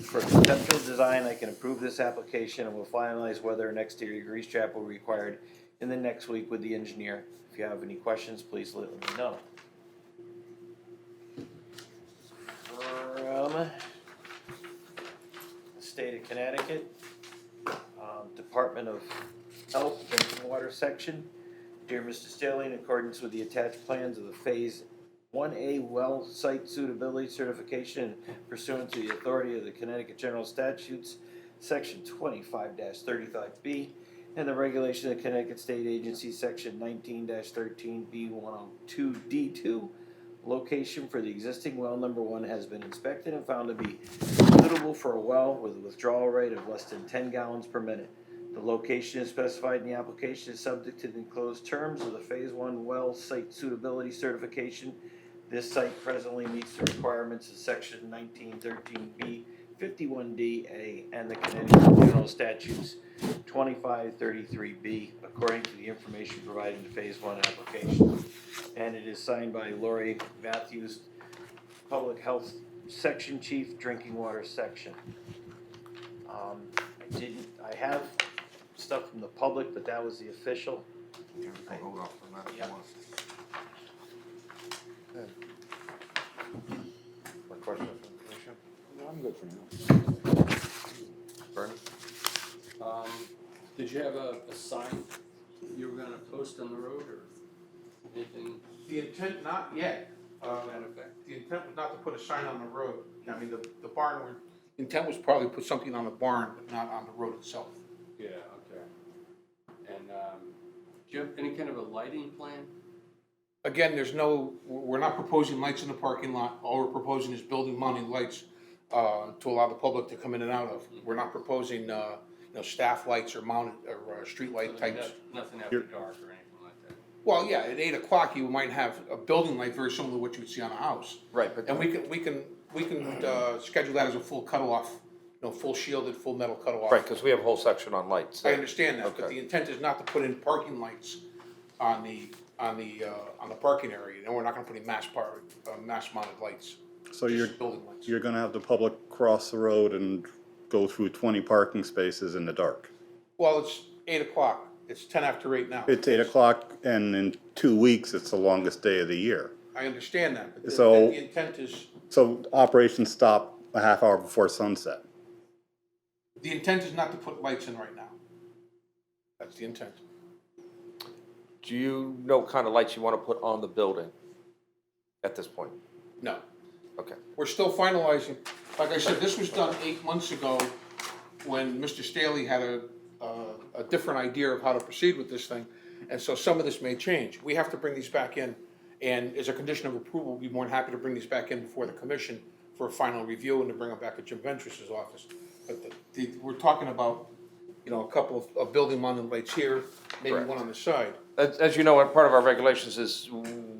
For conceptual design, I can approve this application and will finalize whether an exterior grease trap will be required in the next week with the engineer. If you have any questions, please let me know. From the state of Connecticut, Department of Health, Drinking Water Section. Dear Mr. Staley, in accordance with the attached plans of the Phase 1A well site suitability certification pursuant to the authority of the Connecticut General Statutes, Section 25-35B, and the regulation of the Connecticut State Agency, Section 19-13B102D2, location for the existing well number 1 has been inspected and found to be suitable for a well with a withdrawal rate of less than 10 gallons per minute. The location is specified in the application is subject to the enclosed terms of the Phase 1 well site suitability certification. This site presently meets the requirements of Section 1913B 51D(A) and the Connecticut General Statutes 2533B, according to the information provided in the Phase 1 application. And it is signed by Lori Matthews, Public Health Section Chief, Drinking Water Section. I have stuff from the public, but that was the official. Hold off on that if you Yeah. want. More questions from the commission? No, I'm good for now. Bernie? Did you have a sign you were gonna post on the road or anything The intent, not yet. to that effect? The intent was not to put a sign on the road. I mean, the barn, the intent was probably to put something on the barn, but not on the road itself. Yeah, okay. And, do you have any kind of a lighting plan? Again, we're not proposing lights in the parking lot. All we're proposing is building mounting lights to allow the public to come in and out of. We're not proposing, staff lights or mounted, or street light types. Nothing after dark or anything like that? Well, yeah, at 8 o'clock, you might have a building light very similar to what you would see on a house. Right, but And we can schedule that as a full cutoff, full shielded, full metal cutoff. right, because we have a whole section on lights. I understand that, but Okay. the intent is not to put in parking lights on the parking area. And we're not gonna put in mass mounted lights. So just building lights. you're gonna have the public cross the road and go through 20 parking spaces in the dark. Well, it's 8 o'clock. It's 10 after 8 now. It's 8 o'clock, and in 2 weeks, it's the longest day of the year. I understand that, but So- the intent is, So operations stop a half hour before sunset. the intent is not to put lights in right now. That's the intent. Do you know what kind of lights you want to put on the building at this point? No. Okay. We're still finalizing. Like I said, this was done 8 months ago when Mr. Staley had a different idea of how to proceed with this thing. And so some of this may change. We have to bring these back in, and as a condition of approval, we'd be more than happy to bring these back in before the commission for a final review and to bring them back to Jim Ventress's office. But we're talking about, a couple of building mounted lights here, maybe Correct. one on the side. As you know, part of our regulations is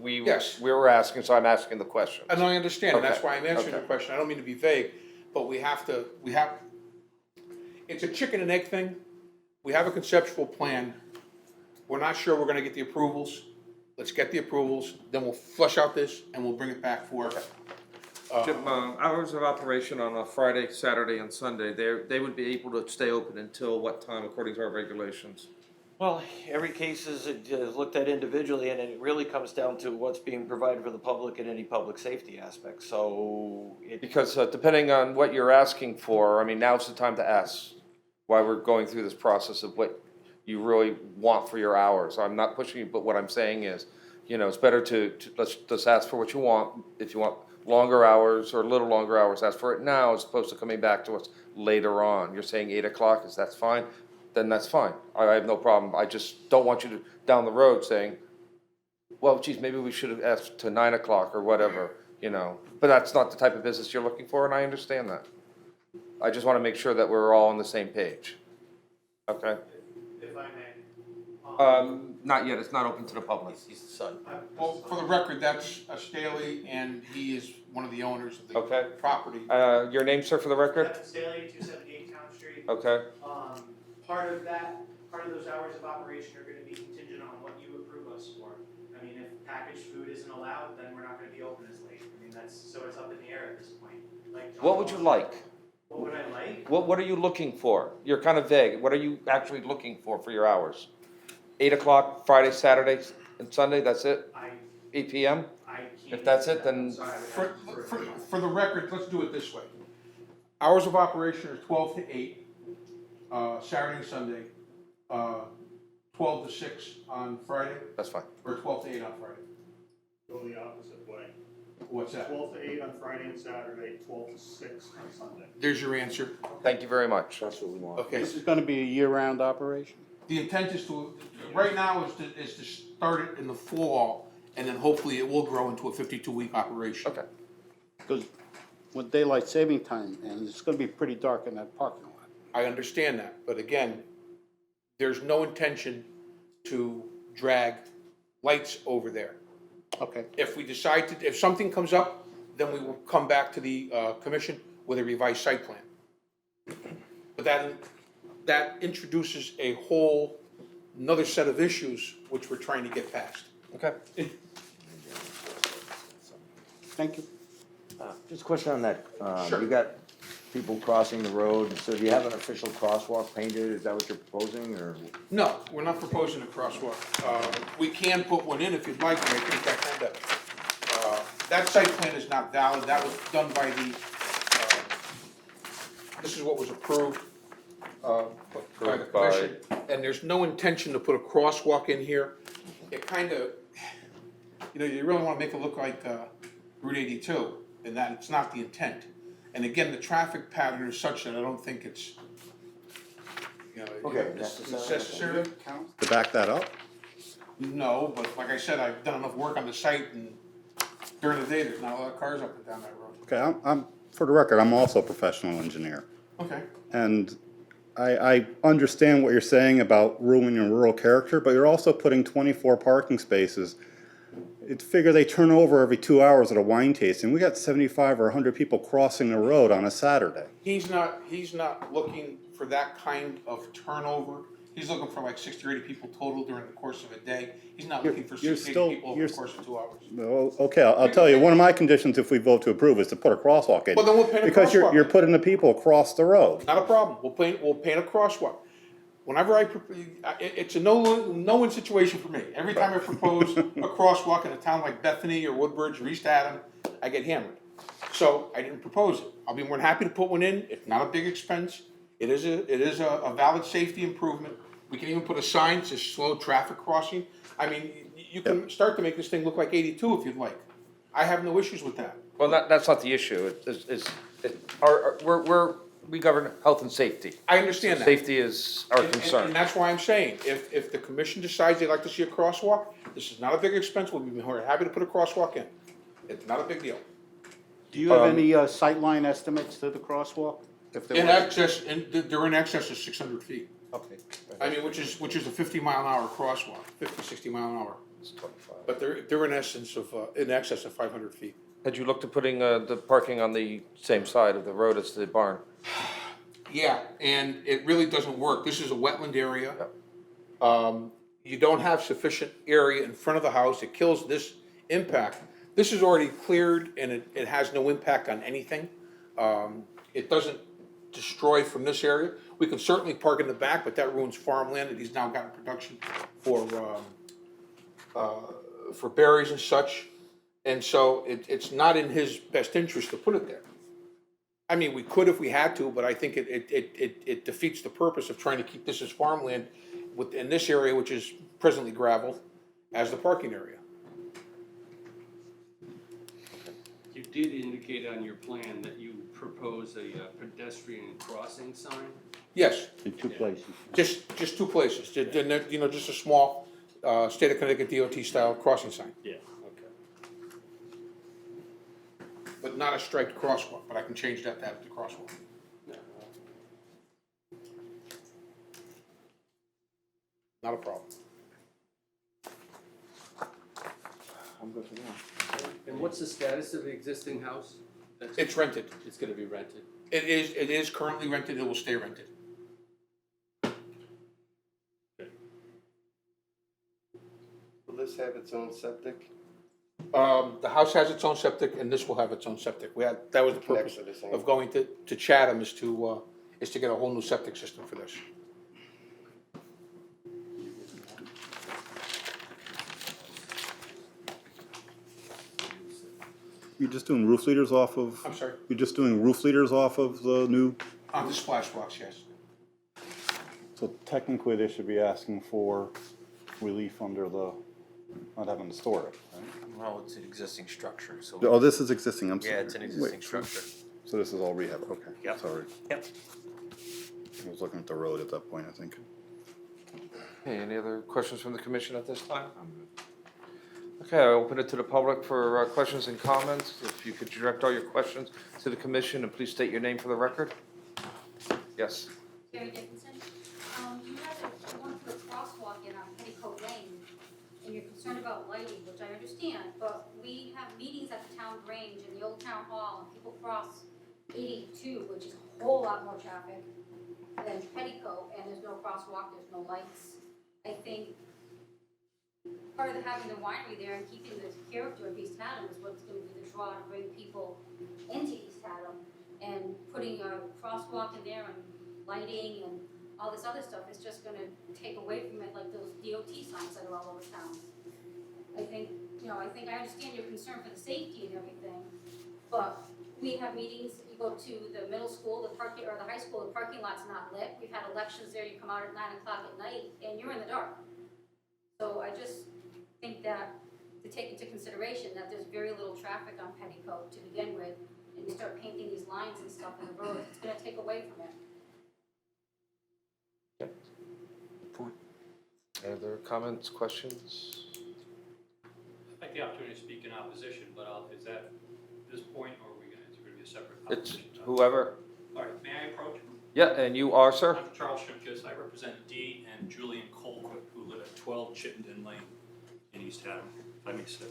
Yes. we were asking, so I'm asking the question. And I understand, and that's Okay, why I'm answering the okay. question, I don't mean to be vague, but it's a chicken and egg thing. We have a conceptual plan, we're not sure we're gonna get the approvals, let's get the approvals, then we'll flush out this, and we'll bring it back for, Jim, hours of operation on a Friday, Saturday, and Sunday, they would be able to stay open until what time according to our regulations? Well, every case is looked at individually, and it really comes down to what's being provided for the public and any public safety aspect, so Because depending on what you're asking for, I mean, now's the time to ask why we're going through this process of what you really want for your hours. I'm not pushing you, but what I'm saying is, it's better to let's ask for what you want. If you want longer hours or a little longer hours, ask for it now as opposed to coming back to us later on. You're saying 8 o'clock, that's fine? Then that's fine. I have no problem. I just don't want you to, down the road saying, well, geez, maybe we should have asked to 9 o'clock or whatever, But that's not the type of business you're looking for, and I understand that. I just want to make sure that we're all on the same page. Okay? If I may. Not yet. It's not open to the public. he's the son. well, for the record, that's Staley, and he is one of the owners of the Okay. property. Your name, sir, for the record? Kevin Staley, 278 Town Street. Okay. Part of those hours of operation are gonna be contingent on what you approve us for. I mean, if packaged food isn't allowed, then we're not gonna be open as late. I mean, so it's up in the air at this point. Like John What would you Paul like? said, What would I like? What are you looking for? You're kind of vague. What are you actually looking for your hours? 8 o'clock, Friday, Saturday, and Sunday, that's it? I 8 p.m.? can't. If that's answer it, that. then- I'm sorry, I would have to defer. For the record, let's do it this way. Hours of operation are 12 to 8, Saturday and Sunday, 12 to 6 on Friday, That's fine. or 12 to 8 on Friday. Go the opposite way. What's that? 12 to 8 on Friday and Saturday, 12 to 6 on Sunday. There's your answer. Thank you very much. That's what we want. Okay. This is gonna be a year-round operation? The intent is right now is to start it in the fall, and then hopefully it will grow into a 52-week operation. Okay. Because with daylight saving time, and it's gonna be pretty dark in that parking lot. I understand that, but again, there's no intention to drag lights over there. Okay. If we decide if something comes up, then we will come back to the commission. with a revised site plan. But that introduces a whole, another set of issues which we're trying to get past. Okay. Thank you. Just a question on that. Sure. You got people crossing the road, so do you have an official crosswalk painted? Is that what you're proposing, or? No, we're not proposing a crosswalk. We can put one in if you'd like, and I think that site plan is not valid. That was done by this is what was approved by the Approved by- commission. And there's no intention to put a crosswalk in here. It kind of, you really want to make it look like Route 82, and that it's not the intent. And again, the traffic pattern is such that I don't think it's, Okay, it's necessary. necessary. To back that up? No, but like I said, I've done enough work on the site, and during the day, there's not a lot of cars up and down that road. Okay, I'm, for the record, I'm also a professional engineer. Okay. And I understand what you're saying about ruining rural character, but you're also putting 24 parking spaces. It's figure they turn over every 2 hours at a wine tasting. We got 75 or 100 people crossing the road on a Saturday. He's not looking for that kind of turnover. He's looking for like 60 or 80 people total during the course of a day. He's not looking for 60 or 80 people over the course of 2 hours. Well, okay, I'll tell you, one of my conditions if we vote to approve is to put a crosswalk in. Well, then we'll paint a Because crosswalk you're in. putting the people across the road. Not a problem. We'll paint a crosswalk. Whenever it's a no-win situation for me. Every time I propose a crosswalk in a town like Bethany or Woodbridge or East Haddam, I get hammered. So I didn't propose it. I'll be more than happy to put one in. It's not a big expense. It is a valid safety improvement. We can even put a sign that says slow traffic crossing. I mean, you can start to make this thing look like 82 if you'd like. I have no issues with that. Well, that's not the issue. We govern health and safety. I understand that. Safety is our And concern. that's why I'm saying, if the commission decides they'd like to see a crosswalk, this is not a big expense, we'll be more than happy to put a crosswalk in. It's not a big deal. Do you have any sightline estimates to the crosswalk? If there In were- excess, they're in excess of 600 feet. Okay. I mean, which is a 50-mile-an-hour crosswalk, 50, 60 mile an hour. But they're in essence of, in excess of 500 feet. Had you looked at putting the parking on the same side of the road as the barn? Yeah, and it really doesn't work. This is a wetland area. You don't have sufficient area in front of the house. It kills this impact. This is already cleared and it has no impact on anything. It doesn't destroy from this area. We can certainly park in the back, but that ruins farmland that he's now got in production for berries and such. And so it's not in his best interest to put it there. I mean, we could if we had to, but I think it defeats the purpose of trying to keep this as farmland in this area, which is presently gravel, as the parking area. You did indicate on your plan that you propose a pedestrian crossing sign? Yes, In two places. just 2 places, just a small, state of Connecticut DOT style crossing sign, Yeah, okay. but not a striped crosswalk, but I can change that to have the crosswalk. Not a problem. I'm good for now. And what's the status of the existing house? It's rented. It's gonna be rented. It is currently rented, it will stay rented. Will this have its own septic? The house has its own septic, and this will have its own septic. That was the purpose Connected to the same. of going to Chatham, is to get a whole new septic system for this. You're just doing roof leaders off of? I'm sorry? You're just doing roof leaders off of the new? On the splash box, yes. So technically, they should be asking for relief under the, not having to store it, right? Well, it's an existing structure, so. Oh, this is existing, I'm sorry. Yeah, it's an existing Wait, structure. So this is all rehab, okay. Yep. Sorry. Yep. I was looking at the road at that point, I think. Okay, any other questions from the commission at this time? Okay, I open it to the public for questions and comments. If you could direct all your questions to the commission and please state your name for the record. Yes. Gary Dickinson. You want to put a crosswalk in on Petticoat Lane, and you're concerned about lighting, which I understand, but we have meetings at the town Grange in the old town hall, and people cross 82, which is a whole lot more traffic than Petticoat, and there's no crosswalk, there's no lights. I think part of having the winery there and keeping the character of East Haddam is what's gonna be the draw to bring people into East Haddam. And putting a crosswalk in there and lighting and all this other stuff is just gonna take away from it, like those DOT signs that are all over town. I think, I understand your concern for the safety and everything, but we have meetings, you go to the middle school, the high school, the parking lot's not lit. We've had elections there, you come out at 9 o'clock at night and you're in the dark. So I just think that to take into consideration that there's very little traffic on Petticoat to begin with, and you start painting these lines and stuff in the road, it's gonna take away from it. Any other comments, questions? I'd like the opportunity to speak in opposition, but is that this point, or is it going to be a separate It's opposition? whoever. All right, may I approach? Yeah, and you are, sir? I'm Charles Shimkus. I represent Dee and Julian Colquitt, who live at 12 Chittenden Lane in East Haddam, if I may say.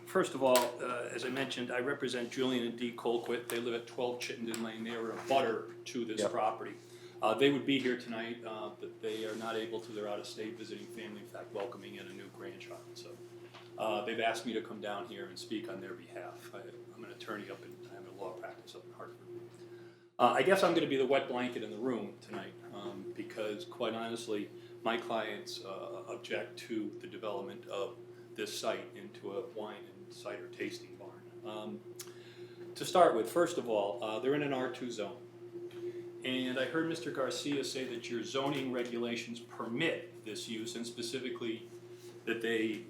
First of all, as I mentioned, I represent Julian and Dee Colquitt. They live at 12 Chittenden Lane. They are a butter to this Yep. property. They would be here tonight, but they are not able to. They're out of state visiting family, in fact, welcoming in a new grandchild. So they've asked me to come down here and speak on their behalf. I'm an attorney up in, I have a law practice up in Hartford. I guess I'm going to be the wet blanket in the room tonight because, quite honestly, my clients object to the development of this site into a wine and cider tasting barn. To start with, first of all, they're in an R2 zone. And I heard Mr. Garcia say that your zoning regulations permit this use, and specifically that they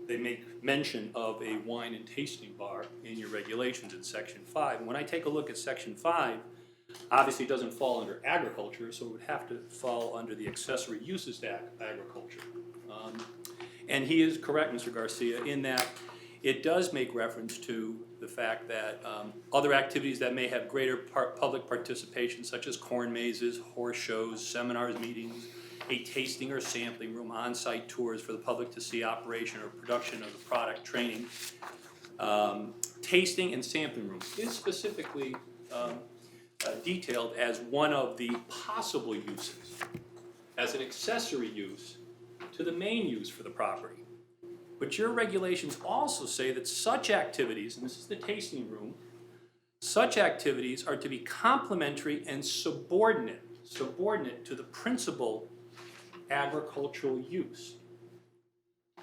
make mention of a wine and tasting bar in your regulations in Section 5. And when I take a look at Section 5, obviously it doesn't fall under agriculture, so it would have to fall under the accessory uses to agriculture. And he is correct, Mr. Garcia, in that it does make reference to the fact that other activities that may have greater public participation, such as corn mazes, horse shows, seminars, meetings, a tasting or sampling room, on-site tours for the public to see operation or production of the product, training. Tasting and sampling rooms is specifically detailed as one of the possible uses, as an accessory use to the main use for the property. But your regulations also say that such activities, and this is the tasting room, such activities are to be complementary and subordinate to the principal agricultural use.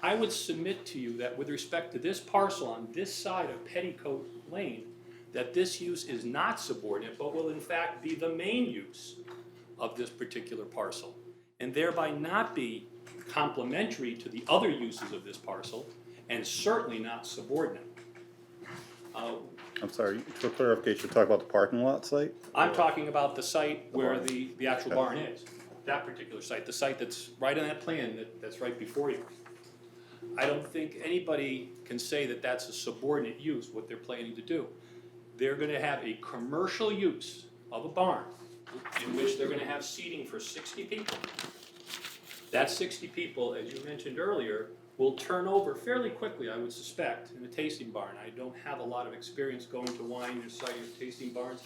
I would submit to you that with respect to this parcel on this side of Petticoat Lane, that this use is not subordinate, but will in fact be the main use of this particular parcel, and thereby not be complementary to the other uses of this parcel, and certainly not subordinate. I'm sorry, for clarification, you're talking about the parking lot site? I'm talking about the site where the actual barn is, that particular site, the site that's right on that plan that's right before you. I don't think anybody can say that that's a subordinate use, what they're planning to do. They're gonna have a commercial use of a barn in which they're gonna have seating for 60 people. That 60 people, as you mentioned earlier, will turn over fairly quickly, I would suspect, in a tasting barn. I don't have a lot of experience going to wine and cider tasting barns,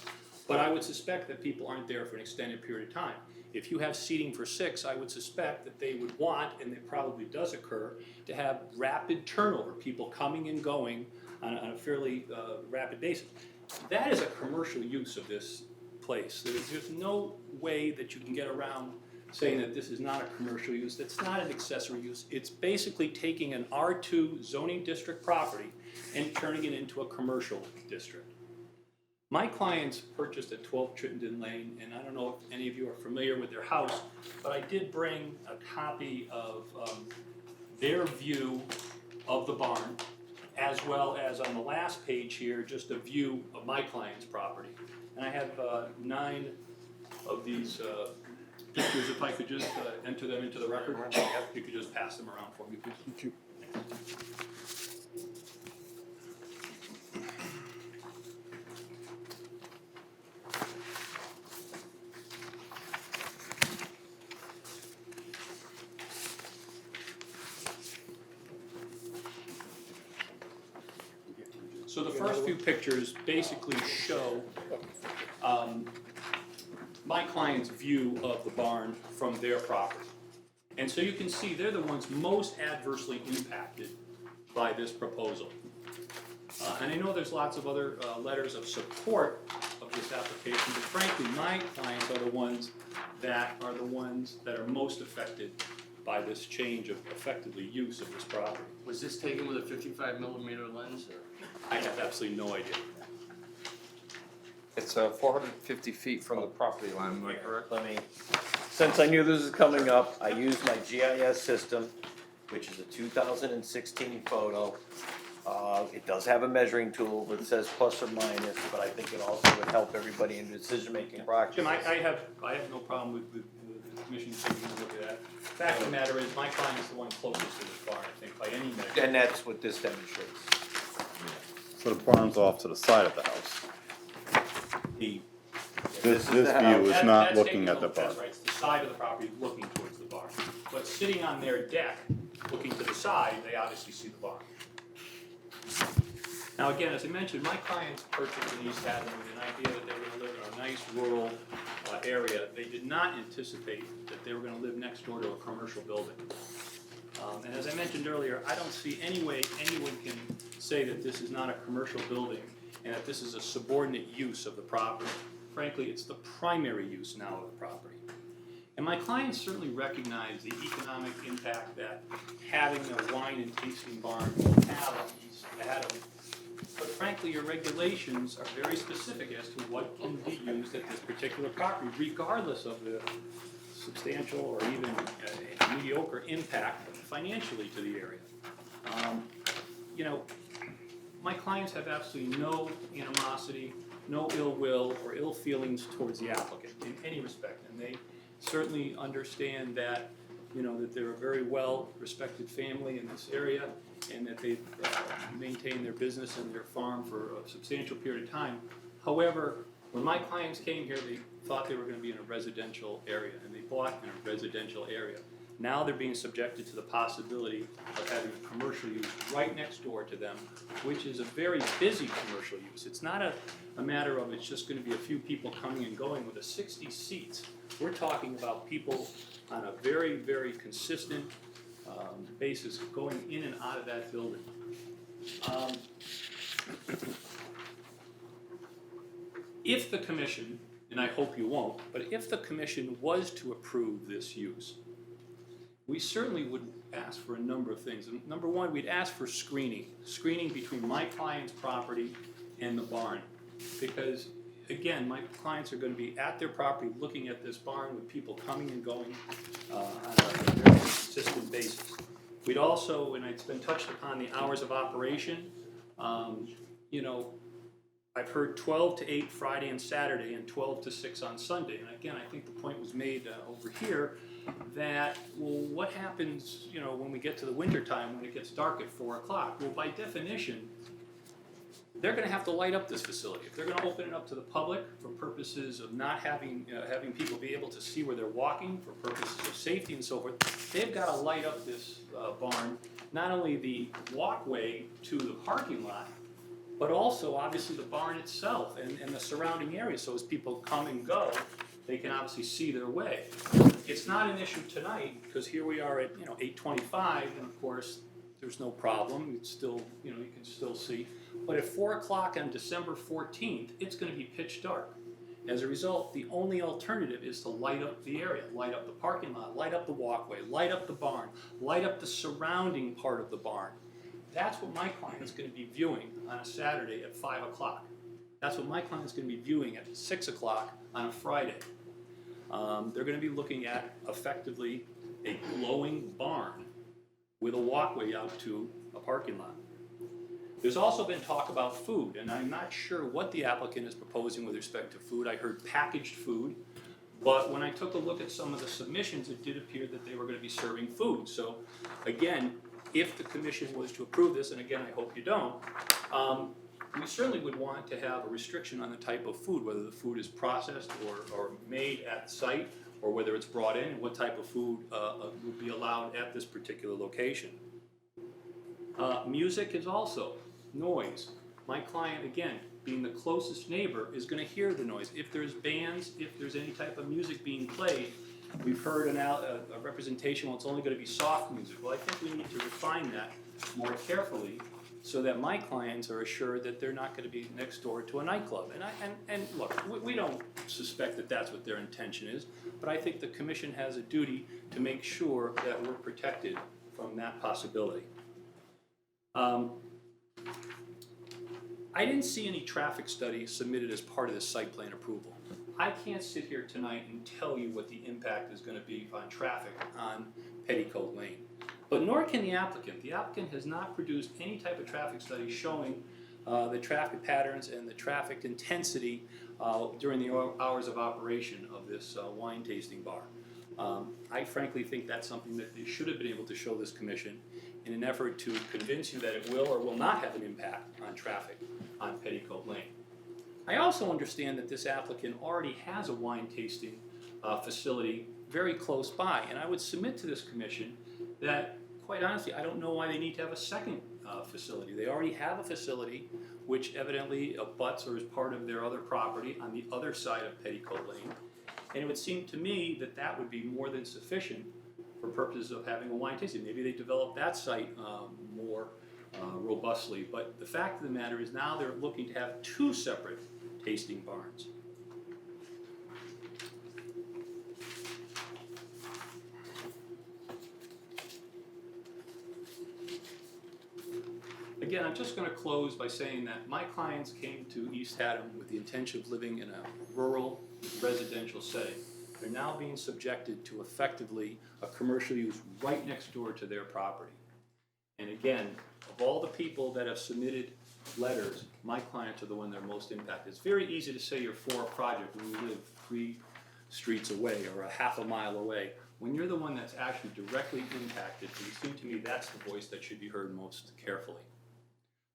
but I would suspect that people aren't there for an extended period of time. If you have seating for 6, I would suspect that they would want, and it probably does occur, to have rapid turnover, people coming and going on a fairly rapid basis. That is a commercial use of this place. There's no way that you can get around saying that this is not a commercial use, that's not an accessory use. It's basically taking an R2 zoning district property and turning it into a commercial district. My clients purchased at 12 Chittenden Lane, and I don't know if any of you are familiar with their house, but I did bring a copy of their view of the barn, as well as on the last page here, just a view of my client's property. And I have 9 of these pictures, if I could just enter them into the record. If you could just pass them around for me, please. Thank you. So the first few pictures basically show my client's view of the barn from their property. And so you can see they're the ones most adversely impacted by this proposal. And I know there's lots of other letters of support of this application, but frankly, my clients are the ones that are most affected by this change of effectively use of this property. Was this taken with a 55mm lens, or? I have absolutely no idea. It's 450 feet from the property line, am I correct? Let me, since I knew this was coming up, I used my GIS system, which is a 2016 photo. It does have a measuring tool that says plus or minus, but I think it also would help everybody in decision-making process. Jim, I have no problem with the commission taking a look at that. Fact of the matter is, my client is the one closest to this barn, I think, by any measure. And that's what this demonstrates. So the barn's off to the side of the house. This is the view house. is not That's looking taking at a the look, barn. that's right, it's the side of the property looking towards the barn. But sitting on their deck, looking to the side, they obviously see the barn. Now again, as I mentioned, my clients purchased in East Haddam with an idea that they were gonna live in a nice rural area. They did not anticipate that they were gonna live next door to a commercial building. And as I mentioned earlier, I don't see any way anyone can say that this is not a commercial building and that this is a subordinate use of the property. Frankly, it's the primary use now of the property. And my clients certainly recognize the economic impact that having a wine and tasting barn will have on East Haddam. But frankly, your regulations are very specific as to what can be used at this particular property, regardless of the substantial or even mediocre impact financially to the area. You know, my clients have absolutely no animosity, no ill will or ill feelings towards the applicant in any respect, and they certainly understand that, you know, that they're a very well-respected family in this area and that they've maintained their business and their farm for a substantial period of time. However, when my clients came here, they thought they were going to be in a residential area, and they bought in a residential area. Now they're being subjected to the possibility of having a commercial use right next door to them, which is a very busy commercial use. It's not a matter of it's just going to be a few people coming and going with a 60 seats. We're talking about people on a very, very consistent basis going in and out of that building. If the commission, and I hope you won't, but if the commission was to approve this use, we certainly would ask for a number of things. And number one, we'd ask for screening between my client's property and the barn. Because, again, my clients are going to be at their property looking at this barn with people coming and going on a very consistent basis. We'd also, and it's been touched upon, the hours of operation. You know, I've heard 12 to 8 Friday and Saturday and 12 to 6 on Sunday. And again, I think the point was made over here that, well, what happens, you know, when we get to the winter time when it gets dark at 4 o'clock? Well, by definition, they're going to have to light up this facility. If they're going to open it up to the public for purposes of not having people be able to see where they're walking, for purposes of safety and so forth, they've got to light up this barn, not only the walkway to the parking lot, but also obviously the barn itself and the surrounding area. So as people come and go, they can obviously see their way. It's not an issue tonight because here we are at 8:25, and of course there's no problem. It's still, you can still see. But at 4 o'clock on December 14th, it's going to be pitch dark. As a result, the only alternative is to light up the area, light up the parking lot, light up the walkway, light up the barn, light up the surrounding part of the barn. That's what my client's going to be viewing on a Saturday at 5 o'clock. That's what my client's going to be viewing at 6 o'clock on a Friday. They're going to be looking at, effectively, a glowing barn with a walkway out to a parking lot. There's also been talk about food, and I'm not sure what the applicant is proposing with respect to food. I heard packaged food, but when I took a look at some of the submissions, it did appear that they were going to be serving food. So, again, if the commission was to approve this, and again, I hope you don't, we certainly would want to have a restriction on the type of food, whether the food is processed or made at the site, or whether it's brought in, and what type of food would be allowed at this particular location. Music is also noise. My client, again, being the closest neighbor, is gonna hear the noise. If there's bands, if there's any type of music being played, we've heard a representation, well, it's only gonna be soft music. Well, I think we need to refine that more carefully so that my clients are assured that they're not gonna be next door to a nightclub. And look, we don't suspect that that's what their intention is, but I think the commission has a duty to make sure that we're protected from that possibility. I didn't see any traffic study submitted as part of this site plan approval. I can't sit here tonight and tell you what the impact is gonna be on traffic on Petticoat Lane. But nor can the applicant. The applicant has not produced any type of traffic study showing the traffic patterns and the traffic intensity during the hours of operation of this wine tasting bar. I frankly think that's something that they should have been able to show this commission in an effort to convince you that it will or will not have an impact on traffic on Petticoat Lane. I also understand that this applicant already has a wine tasting facility very close by, and I would submit to this commission that, quite honestly, I don't know why they need to have a second facility. They already have a facility which evidently abuts or is part of their other property on the other side of Petticoat Lane. And it would seem to me that that would be more than sufficient for purposes of having a wine tasting. Maybe they develop that site more robustly, but the fact of the matter is now they're looking to have two separate tasting barns. Again, I'm just going to close by saying that my clients came to East Haddam with the intention of living in a rural residential setting. They're now being subjected to effectively a commercial use right next door to their property. And again, of all the people that have submitted letters, my clients are the one that are most impacted. It's very easy to say you're for a project when you live 3 streets away or a half a mile away. When you're the one that's actually directly impacted, it seems to me that's the voice that should be heard most carefully.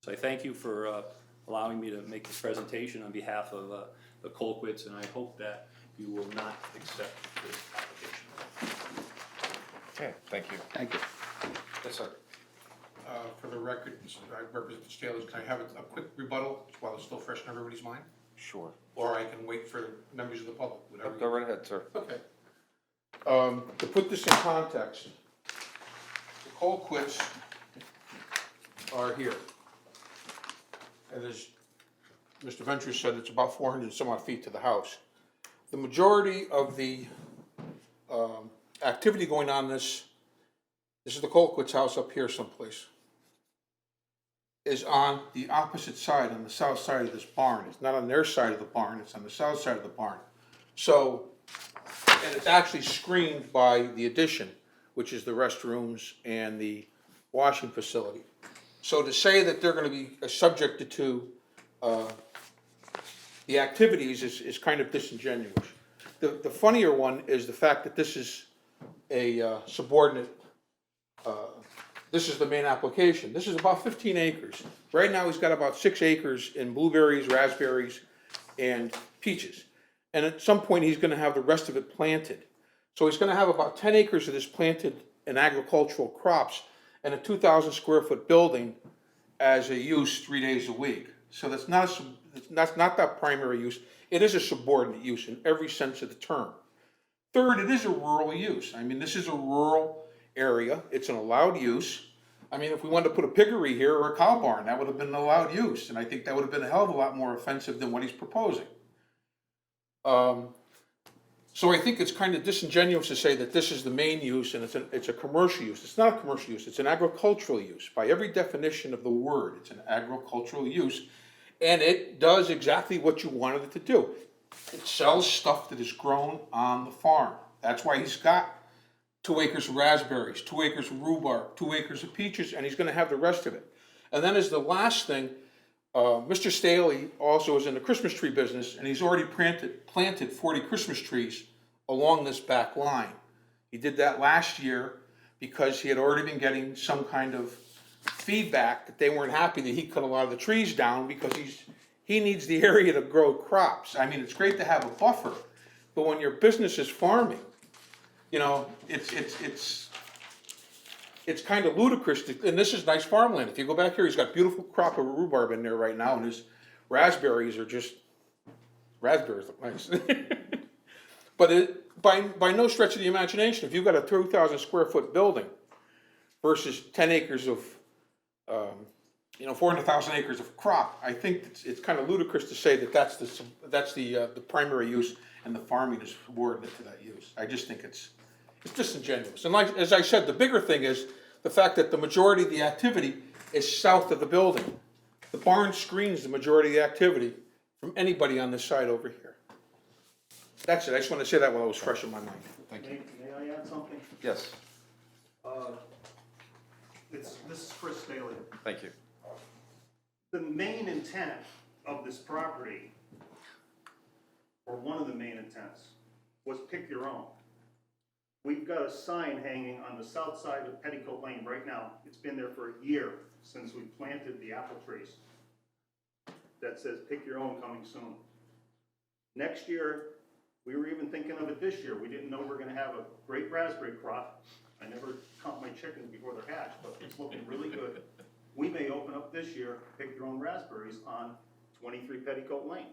So I thank you for allowing me to make this presentation on behalf of the Colquitts, and I hope that you will not accept this application. Okay, thank you. Thank you. Yes, sir. For the record, I represent the Staley's, can I have a quick rebuttal while it's still fresh in everybody's mind? Sure. Or I can wait for members of the public, whatever. Go right ahead, sir. Okay. To put this in context, the Colquitts are here. And as Mr. Ventures said, it's about 400 and some odd feet to the house. The majority of the activity going on this is the Colquitts house up here someplace, is on the opposite side, on the south side of this barn. It's not on their side of the barn, it's on the south side of the barn. So, and it's actually screened by the addition, which is the restrooms and the washing facility. So to say that they're going to be subjected to the activities is kind of disingenuous. The funnier one is the fact that this is a subordinate, this is the main application. This is about 15 acres. Right now he's got about 6 acres in blueberries, raspberries, and peaches. And at some point he's going to have the rest of it planted. So he's going to have about 10 acres of this planted in agricultural crops and a 2,000 square foot building as a use 3 days a week. So that's not that primary use. It is a subordinate use in every sense of the term. Third, it is a rural use. I mean, this is a rural area. It's an allowed use. I mean, if we wanted to put a piggery here or a cow barn, that would have been an allowed use. And I think that would have been a hell of a lot more offensive than what he's proposing. So I think it's kind of disingenuous to say that this is the main use and it's a commercial use. It's not a commercial use, it's an agricultural use. By every definition of the word, it's an agricultural use. And it does exactly what you wanted it to do. It sells stuff that is grown on the farm. That's why he's got 2 acres of raspberries, 2 acres of rhubarb, 2 acres of peaches, and he's going to have the rest of it. And then as the last thing, Mr. Staley also is in the Christmas tree business, and he's already planted 40 Christmas trees along this back line. He did that last year because he had already been getting some kind of feedback that they weren't happy that he cut a lot of the trees down because he needs the area to grow crops. I mean, it's great to have a buffer, but when your business is farming, you know, it's it's kind of ludicrous, and this is nice farmland. If you go back here, he's got beautiful crop of rhubarb in there right now, and his raspberries are just, raspberries look nice. But by no stretch of the imagination, if you've got a 2,000 square foot building versus 10 acres of, 400,000 acres of crop, I think it's kind of ludicrous to say that that's the primary use and the farming is subordinate to that use. I just think it's disingenuous. And like, as I said, the bigger thing is the fact that the majority of the activity is south of the building. The barn screens the majority of the activity from anybody on this side over here. That's it. I just want to say that while it was fresh in my mind. Thank you. May I add something? Yes, This is Chris Staley. thank you. The main intent of this property, or one of the main intents, was pick your own. We've got a sign hanging on the south side of Petticoat Lane right now. It's been there for a year since we planted the apple trees. That says pick your own coming soon. Next year, we were even thinking of it this year. We didn't know we were gonna have a great raspberry crop. I never count my chickens before they're hatched, but it's looking really good. We may open up this year, pick your own raspberries on 23 Petticoat Lane.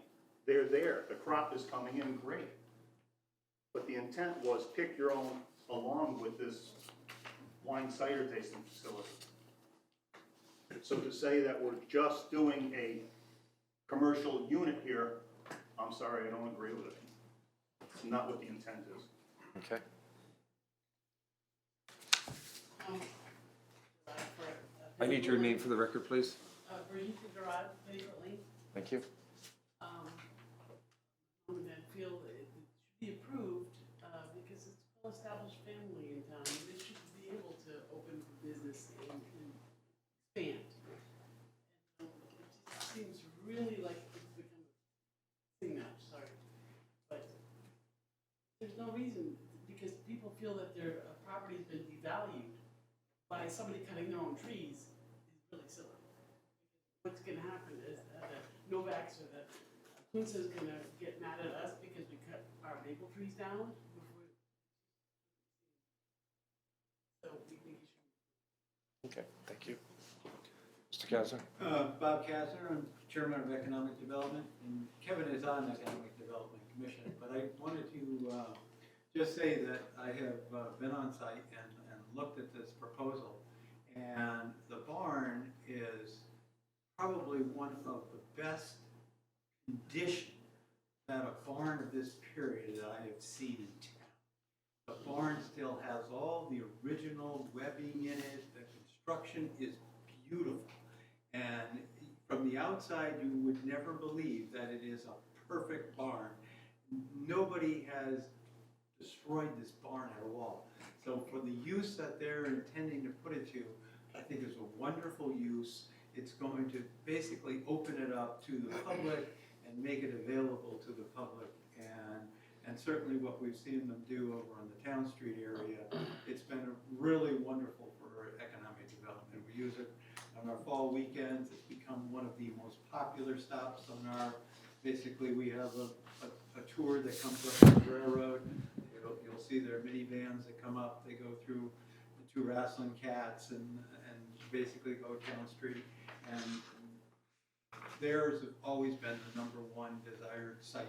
They're there, the crop is coming in great. But the intent was pick your own along with this wine cider tasting facility. So to say that we're just doing a commercial unit here, I'm sorry, I don't agree with it. It's not what the intent is. Okay. I need your name for the record, please. Brigitte Garage, Petticoat Lane. Thank you. I feel it should be approved, because it's a well-established family in town, and they should be able to open for business and expand. And it just seems really like it's become a thing now, sorry. But there's no reason, because people feel that their property's been devalued by somebody cutting their own trees is really silly. What's gonna happen is that the Novaks or the Kunsa's gonna get mad at us because we cut our maple trees down before. So we think you should. Okay, thank you. Mr. Kazner? Bob Kastner, I'm Chairman of Economic Development, and Kevin is on the Economic Development Commission, but I wanted to just say that I have been on site and looked at this proposal, and the barn is probably one of the best condition that a barn of this period that I have seen in town. The barn still has all the original webbing in it, the construction is beautiful. And from the outside, you would never believe that it is a perfect barn. Nobody has destroyed this barn at all. So for the use that they're intending to put it to, I think is a wonderful use. It's going to basically open it up to the public and make it available to the public. And certainly what we've seen them do over on the Town Street area, it's been really wonderful for economic development. We use it on our fall weekends. It's become one of the most popular stops on our, basically we have a tour that comes up the railroad. You'll see their minivans that come up. They go through the two wrestling cats and basically go Town Street. And theirs have always been the #1 desired site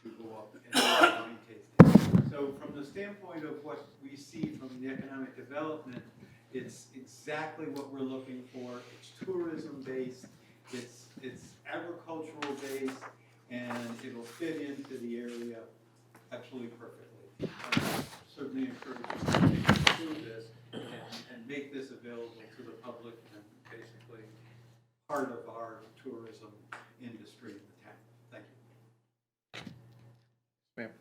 to go up and do wine tasting. So from the standpoint of what we see from the economic development, it's exactly what we're looking for. It's tourism based, it's agricultural based, and it'll fit into the area absolutely perfectly. I certainly encourage you to pursue this and make this available to the public and basically part of our tourism industry in the town. Thank you. Ma'am.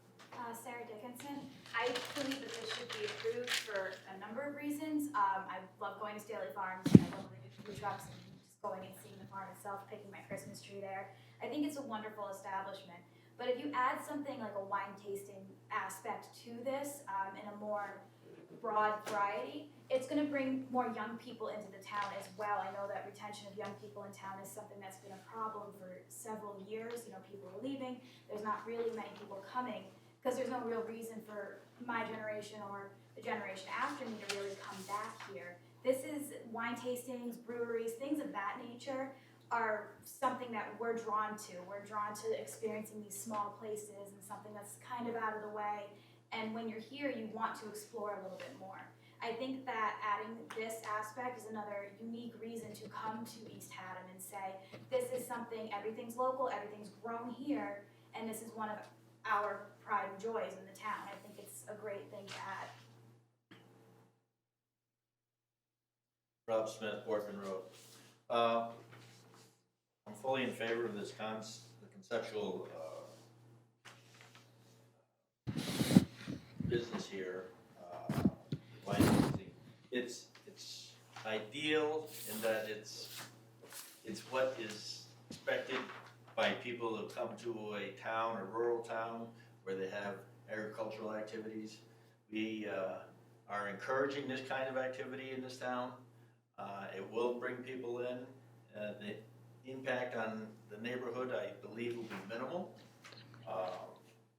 Sarah Dickinson. I believe that this should be approved for a number of reasons. I love going to Staley Farms. I love going to food trucks and just going and seeing the farm itself, picking my Christmas tree there. I think it's a wonderful establishment. But if you add something like a wine tasting aspect to this in a more broad variety, it's going to bring more young people into the town as well. I know that retention of young people in town is something that's been a problem for several years. You know, people are leaving. There's not really many people coming because there's no real reason for my generation or the generation after me to really come back here. This is wine tastings, breweries, things of that nature are something that we're drawn to. We're drawn to experiencing these small places and something that's kind of out of the way. And when you're here, you want to explore a little bit more. I think that adding this aspect is another unique reason to come to East Haddam and say, this is something, everything's local, everything's grown here, and this is one of our pride and joys in the town. I think it's a great thing to add. Rob Smith, Boardman Road. I'm fully in favor of this the conceptual business here. Licensing. It's ideal in that it's what is expected by people who come to a town, a rural town, where they have agricultural activities. We are encouraging this kind of activity in this town. It will bring people in. The impact on the neighborhood, I believe, will be minimal.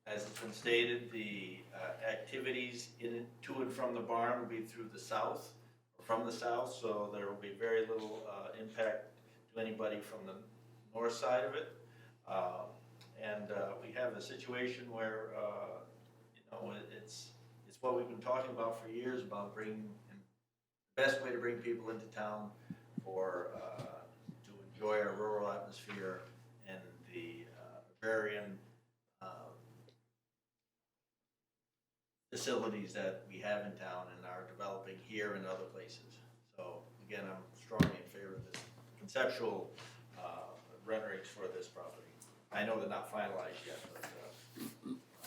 As it's been stated, the activities to and from the barn will be through the south, or from the south, so there will be very little impact to anybody from the north side of it. We have a situation where, it's what we've been talking about for years, about bringing, the best way to bring people into town to enjoy our rural atmosphere and the agrarian facilities that we have in town and are developing here and other places. So again, I'm strongly in favor of this conceptual renderings for this property. I know they're not finalized yet, but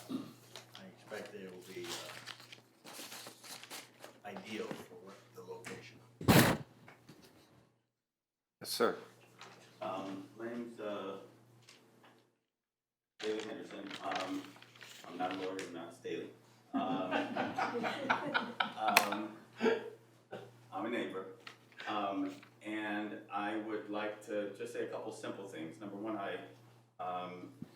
I expect they will be ideal for the location. Yes, sir. My name's David Henderson. I'm not a lawyer, I'm not Staley. I'm a neighbor, and I would like to just say a couple simple things. Number one, I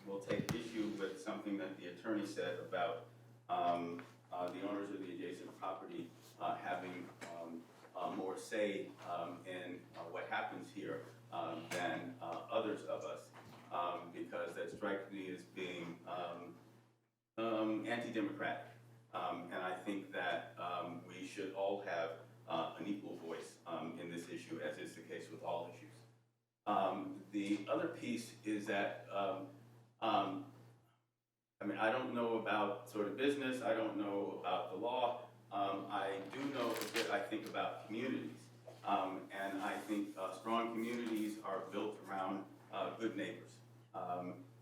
will take issue with something that the attorney said about the owners of the adjacent property having more say in what happens here than others of us, because that strikes me as being anti-democratic. And I think that we should all have an equal voice in this issue, as is the case with all issues. The other piece is that, I mean, I don't know about sort of business, I don't know about the law. I do know a bit, I think, about communities. And I think strong communities are built around good neighbors.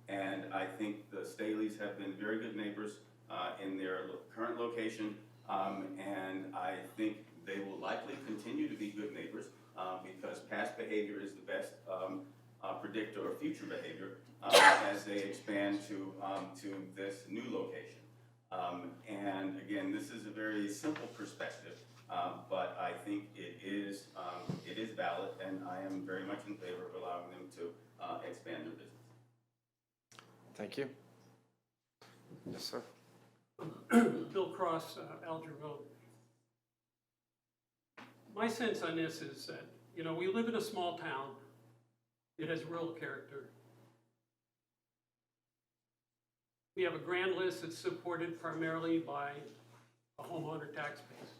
And I think the Staleys have been very good neighbors in their current location. And I think they will likely continue to be good neighbors because past behavior is the best predictor of future behavior as they expand to this new location. And again, this is a very simple perspective, but I think it is valid, and I am very much in favor of allowing them to expand their business. Thank you. Yes, sir. Bill Cross, Alger Road. My sense on this is that, you know, we live in a small town. It has rural character. We have a grand list that's supported primarily by a homeowner tax base.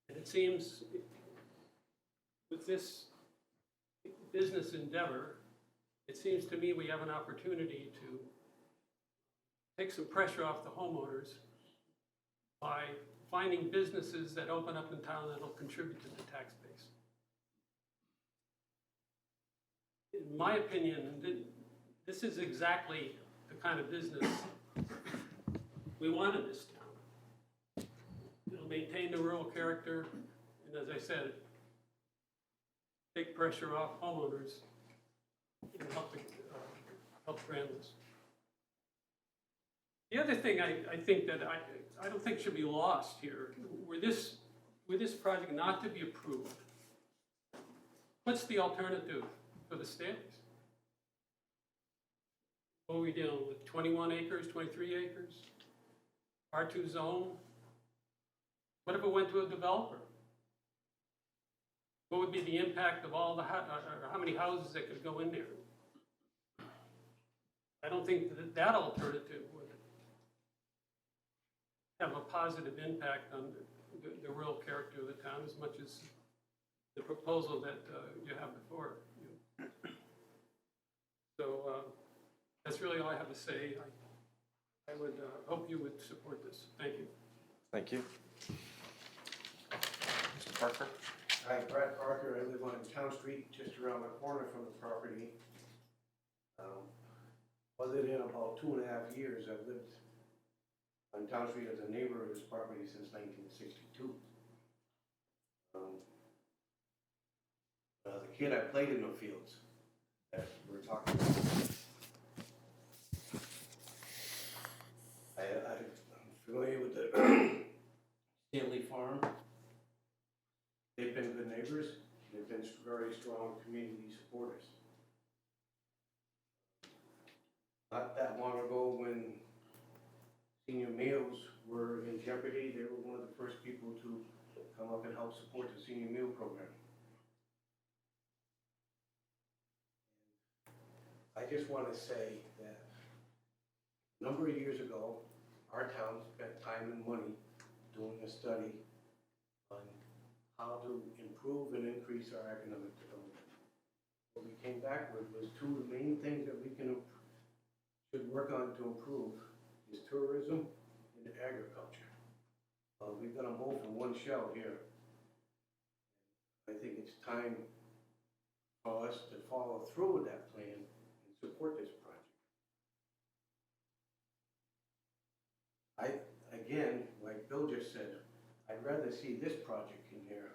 And it seems with this business endeavor, it seems to me we have an opportunity to take some pressure off the homeowners by finding businesses that open up in town that will contribute to the tax base. In my opinion, this is exactly the kind of business we want in this town. It'll maintain the rural character, and as I said, take pressure off homeowners and help grand list. The other thing I think that I don't think should be lost here, were this project not to be approved, what's the alternative for the Staleys? What are we dealing with, 21 acres, 23 acres, R2 zone? What if it went to a developer? What would be the impact of all the, or how many houses that could go in there? I don't think that that alternative would have a positive impact on the real character of the town as much as the proposal that you have before you. So that's really all I have to say. I would hope you would support this. Thank you. Thank you. Mr. Parker? Hi, Brad Parker. I live on Town Street, just around the corner from the property. Other than about 2.5 years, I've lived on Town Street as a neighbor of this property since 1962. When I was a kid, I played in the fields that we're talking about. I'm familiar with the Stanley Farm. They've been good neighbors. They've been very strong community supporters. Not that long ago, when senior meals were in jeopardy, they were one of the first people to come up and help support the senior meal program. I just want to say that a number of years ago, our town spent time and money doing a study on how to improve and increase our economic development. What we came back with was two of the main things that we should work on to improve is tourism and agriculture. We've got them both in one shell here. I think it's time for us to follow through with that plan and support this project. Again, like Bill just said, I'd rather see this project in here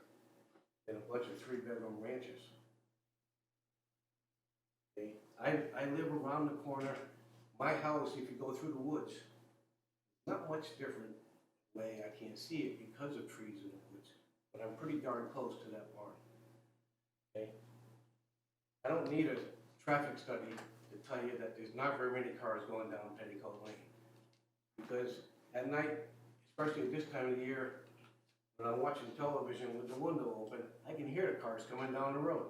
than a bunch of 3-bedroom ranches. Okay? I live around the corner. My house, if you go through the woods, not much different way. I can't see it because of trees in the woods, but I'm pretty darn close to that barn. Okay? I don't need a traffic study to tell you that there's not very many cars going down Petticoat Lane. Because at night, especially at this time of the year, when I'm watching television with the window open, I can hear the cars coming down the road.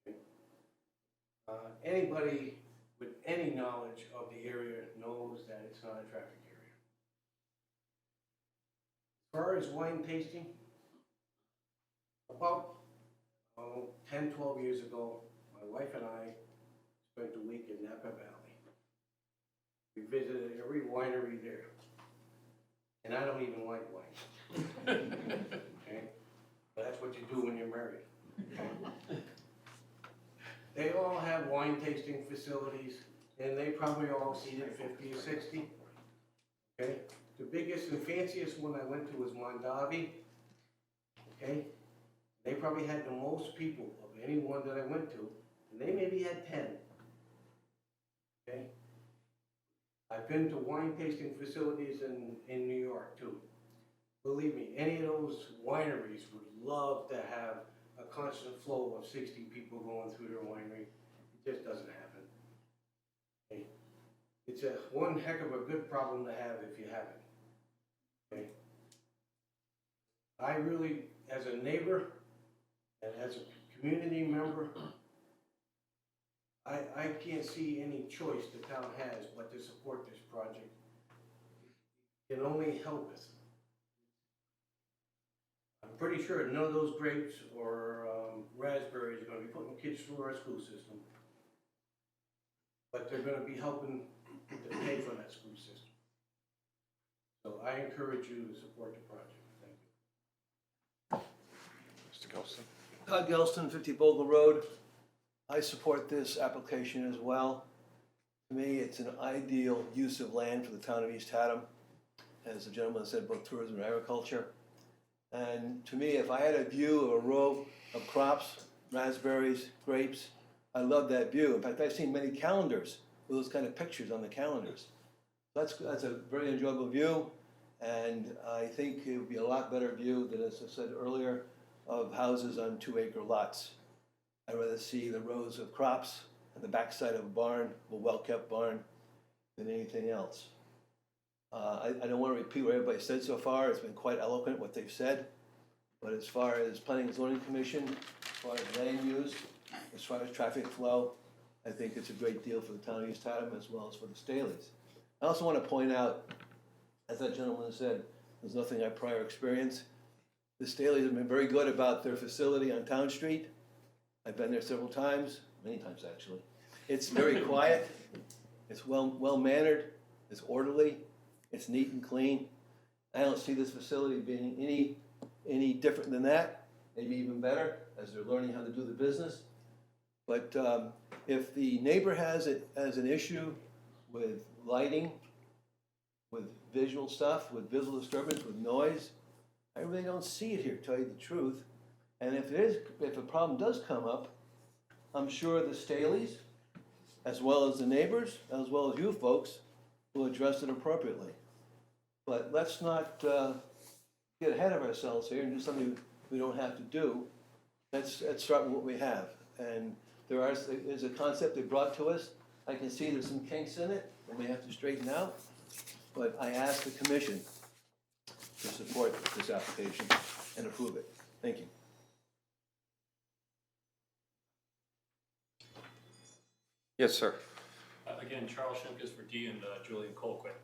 Okay? Anybody with any knowledge of the area knows that it's not a traffic area. As far as wine tasting, about 10, 12 years ago, my wife and I spent a week in Napa Valley. We visited every winery there. And I don't even like wine. Okay? But that's what you do when you're married. Okay? They all have wine tasting facilities, and they probably all seated 50 or 60. Okay? The biggest and fanciest one I went to was Mondavi. Okay? They probably had the most people of any one that I went to, and they maybe had 10. Okay? I've been to wine tasting facilities in New York too. Believe me, any of those wineries would love to have a constant flow of 60 people going through their winery. It just doesn't happen. Okay? It's one heck of a good problem to have if you have it. Okay? I really, as a neighbor and as a community member, I can't see any choice the town has but to support this project. It can only help us. I'm pretty sure none of those grapes or raspberries are going to be putting kids through our school system, but they're going to be helping to pay for that school system. So I encourage you to support the project. Thank you. Mr. Gelston? Todd Gelston, 50 Bogle Road. I support this application as well. To me, it's an ideal use of land for the town of East Haddam, as the gentleman said, both tourism and agriculture. And to me, if I had a view of a row of crops, raspberries, grapes, I love that view. In fact, I've seen many calendars with those kind of pictures on the calendars. That's a very enjoyable view, and I think it would be a lot better view than, as I said earlier, of houses on 2-acre lots. I'd rather see the rows of crops on the backside of a barn, a well-kept barn, than anything else. I don't want to repeat what everybody said so far. It's been quite eloquent what they've said, But as far as planning and zoning commission, as far as land use, as far as traffic flow, I think it's a great deal for the town of East Haddam as well as for the Staleys. I also want to point out, as that gentleman said, there's nothing I prior experience. The Staleys have been very good about their facility on Town Street. I've been there several times, many times actually. It's very quiet, it's well mannered, it's orderly, it's neat and clean. I don't see this facility being any different than that, maybe even better, as they're learning how to do the business. But if the neighbor has an issue with lighting, with visual stuff, with visual disturbance, with noise, I really don't see it here, to tell you the truth. And if a problem does come up, I'm sure the Staleys, as well as the neighbors, as well as you folks, will address it appropriately. But let's not get ahead of ourselves here and do something we don't have to do. Let's start with what we have. And there's a concept they brought to us. I can see there's some kinks in it that we have to straighten out. But I ask the commission to support this application and approve it. Thank you. Yes, sir. Again, Charles Shimkus for D and Julian Colquitt.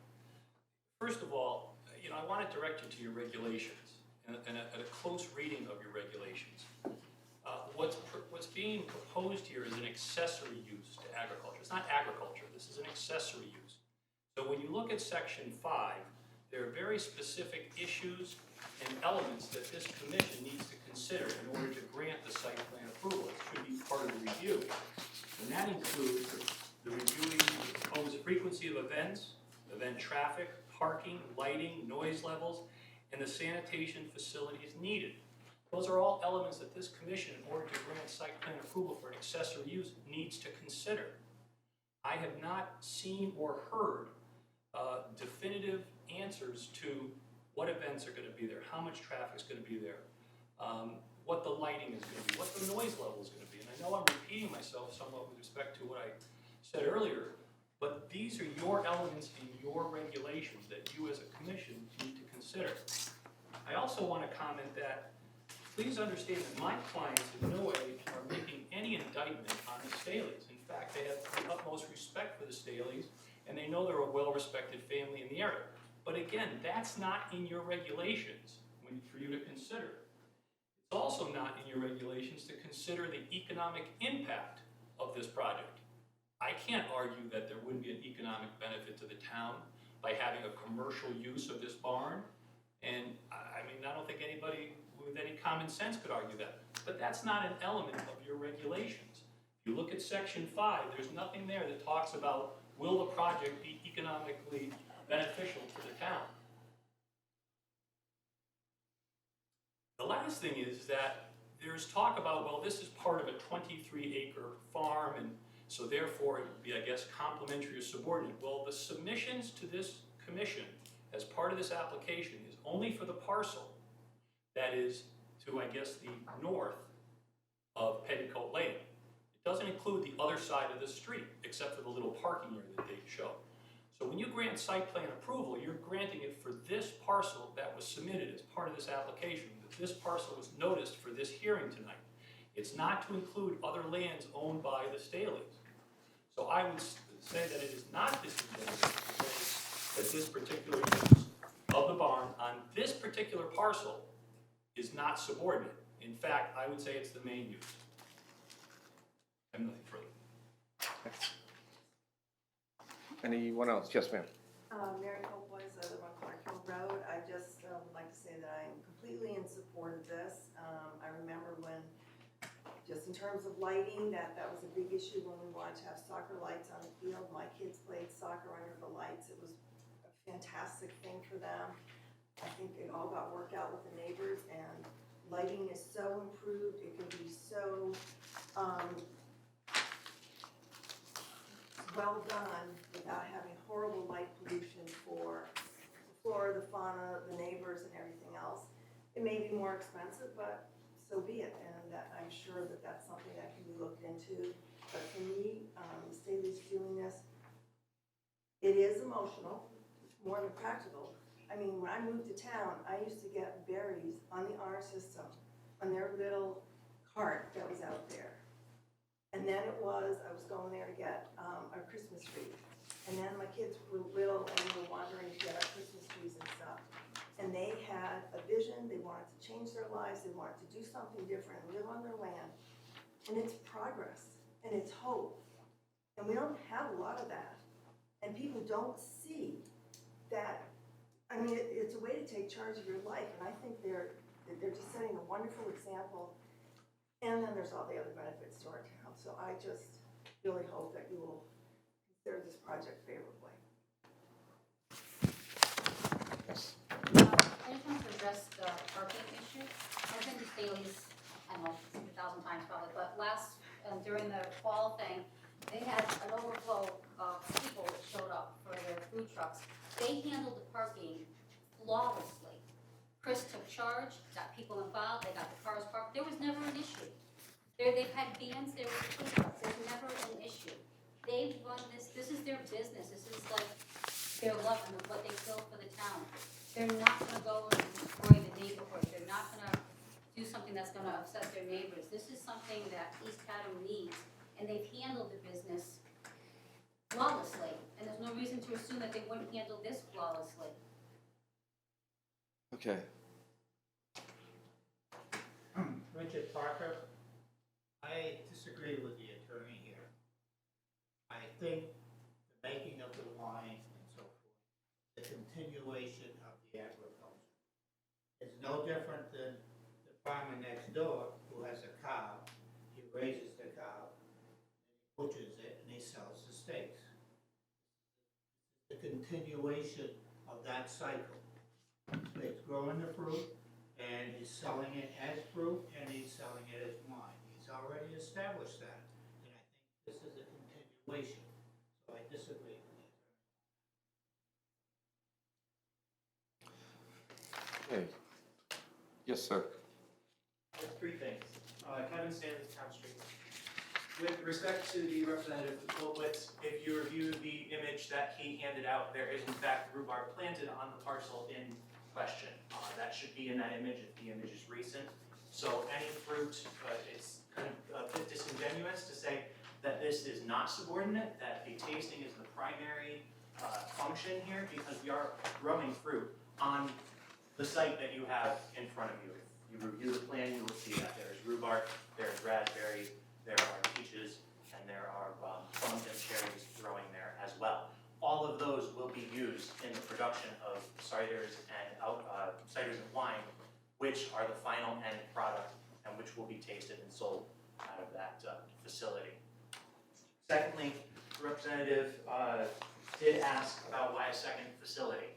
First of all, I want to direct you to your regulations and a close reading of your regulations. What's being proposed here is an accessory use to agriculture. It's not agriculture. This is an accessory use. So when you look at Section 5, there are very specific issues and elements that this commission needs to consider in order to grant the site plan approval. It should be part of the review. And that includes the reviewing the proposed frequency of events, event traffic, parking, lighting, noise levels, and the sanitation facilities needed. Those are all elements that this commission, in order to grant site plan approval for an accessory use, needs to consider. I have not seen or heard definitive answers to what events are going to be there, how much traffic is going to be there, what the lighting is going to be, what the noise level is going to be. And I know I'm repeating myself somewhat with respect to what I said earlier, but these are your elements in your regulations that you as a commission need to consider. I also want to comment that please understand that my clients in no way are making any indictment on the Staleys. In fact, they have the utmost respect for the Staleys, and they know they're a well-respected family in the area. But again, that's not in your regulations for you to consider. It's also not in your regulations to consider the economic impact of this project. I can't argue that there wouldn't be an economic benefit to the town by having a commercial use of this barn. And I mean, I don't think anybody with any common sense could argue that. But that's not an element of your regulations. If you look at Section 5, there's nothing there that talks about will the project be economically beneficial to the town. The last thing is that there's talk about, well, this is part of a 23-acre farm, and so therefore it would be, I guess, complementary or subordinate. Well, the submissions to this commission as part of this application is only for the parcel that is to, I guess, the north of Petticoat Lane. It doesn't include the other side of the street, except for the little parking area that they show. So when you grant site plan approval, you're granting it for this parcel that was submitted as part of this application, that this parcel was noticed for this hearing tonight. It's not to include other lands owned by the Staleys. So I would say that it is not disingenuous that this particular use of the barn on this particular parcel is not subordinate. In fact, I would say it's the main use. I have nothing further. Anyone else? Yes, ma'am. Mary Colboys, I live on Clark Hill Road. I just would like to say that I am completely in support of this. I remember when, just in terms of lighting, that was a big issue when we wanted to have soccer lights on the field. My kids played soccer under the lights. It was a fantastic thing for them. I think it all got worked out with the neighbors, and lighting is so improved. It can be so well done without having horrible light pollution for the flora, the fauna, the neighbors, and everything else. It may be more expensive, but so be it, and I'm sure that that's something that can be looked into. But for me, Staley's doing this, it is emotional, more than practical, I mean, when I moved to town, I used to get berries on the honor system, on their little cart that was out there. And then I was going there to get a Christmas tree. And then my kids were little and we were wandering to get our Christmas trees and stuff. And they had a vision, they wanted to change their lives, they wanted to do something different, live on their land. And it's progress, and it's hope. And we don't have a lot of that. And people don't see that, I mean, it's a way to take charge of your life, and I think they're just setting a wonderful example. And then there's all the other benefits to our town, so I just really hope that you will consider this project favorably. I just want to address the parking issue. I've been to Staley's, I don't know, 1,000 times probably, but during the fall thing, they had an overflow of people that showed up for their food trucks. They handled the parking flawlessly. Chris took charge, got people involved, they got the cars parked. There was never an issue. They've had vans there with food trucks. There's never an issue. They've run this is their business. This is like their love and what they feel for the town. They're not gonna go and destroy the neighborhood. They're not gonna do something that's gonna upset their neighbors. This is something that East Haddam needs, and they've handled the business flawlessly. And there's no reason to assume that they wouldn't handle this flawlessly. Okay. Richard Parker. I disagree with the attorney here. I think the making of the wine and so forth, the continuation of the agriculture, is no different than the farmer next door who has a cow. He raises the cow, he butchers it, and he sells the steaks. The continuation of that cycle. It's growing the fruit, and he's selling it as fruit, and he's selling it as wine. He's already established that, and I think this is a continuation. So I disagree with you. Okay. Yes, sir. There's three things. Kevin Stanley, Town Street. With respect to the representative Goldwitz, if you review the image that he handed out, there is in fact rhubarb planted on the parcel in question. That should be in that image if the image is recent. So any fruit, it's kind of a bit disingenuous to say that this is not subordinate, that the tasting is the primary function here, because we are growing fruit on the site that you have in front of you. If you review the plan, you will see that there's rhubarb, there's raspberries, there are peaches, and there are plums and cherries growing there as well. All of those will be used in the production of ciders and wine, which are the final end product and which will be tasted and sold out of that facility. Secondly, the representative did ask about why a second facility,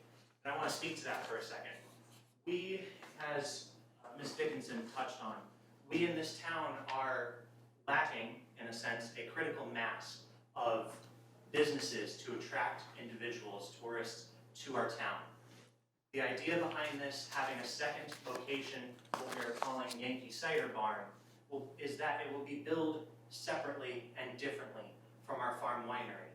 and I want to speak to that for a second. We, as Ms. Dickinson touched on, we in this town are lacking, in a sense, a critical mass of businesses to attract individuals, tourists, to our town. The idea behind this, having a second location, what we're calling Yankee Cider Barn, is that it will be billed separately and differently from our farm winery.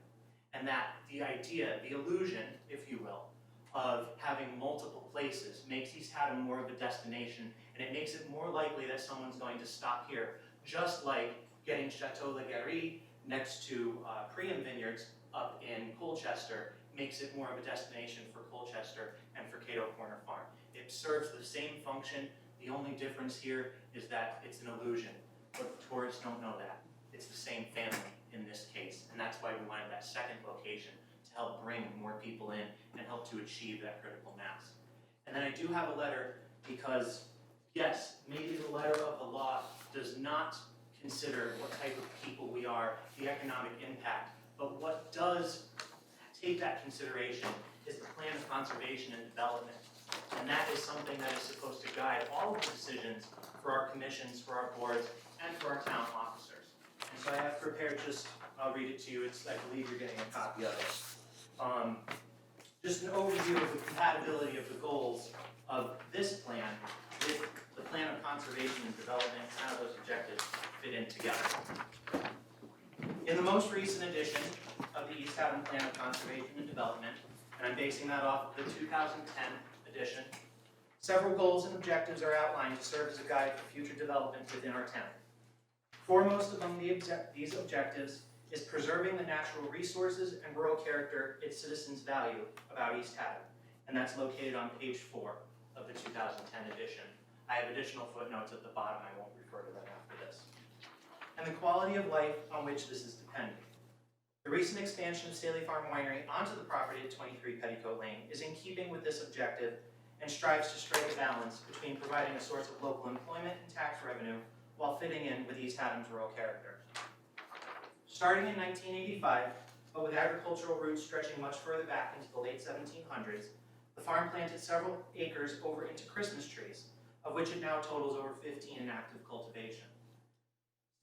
And that the idea, the illusion, if you will, of having multiple places makes East Haddam more of a destination, and it makes it more likely that someone's going to stop here, just like getting Chateau Laguerre next to Priam Vineyards up in Colchester makes it more of a destination for Colchester and for Cato Corner Farm. It serves the same function. The only difference here is that it's an illusion, but tourists don't know that. It's the same family in this case, and that's why we wanted that second location to help bring more people in and help to achieve that critical mass. And then I do have a letter because, yes, maybe the letter of the law does not consider what type of people we are, the economic impact, but what does take that consideration is the plan of conservation and development. And that is something that is supposed to guide all of the decisions for our commissions, for our boards, and for our town officers. And so I have prepared I'll read it to you, I believe you're getting a copy of it. Just an overview of the compatibility of the goals of this plan with the plan of conservation and development, and how those objectives fit in together. In the most recent edition of the East Haddam Plan of Conservation and Development, and I'm basing that off of the 2010 edition. Several goals and objectives are outlined to serve as a guide for future development within our town. Foremost among these objectives is preserving the natural resources and rural character its citizens value about East Haddam, and that's located on page 4 of the 2010 edition. I have additional footnotes at the bottom, I won't refer to them after this. And the quality of life on which this is dependent. The recent expansion of Staley Farm Winery onto the property at 23 Petticoat Lane is in keeping with this objective and strives to strike a balance between providing a source of local employment and tax revenue while fitting in with East Haddam's rural character. Starting in 1985, but with agricultural roots stretching much further back into the late 1700s, the farm planted several acres over into Christmas trees, of which it now totals over 15 in active cultivation.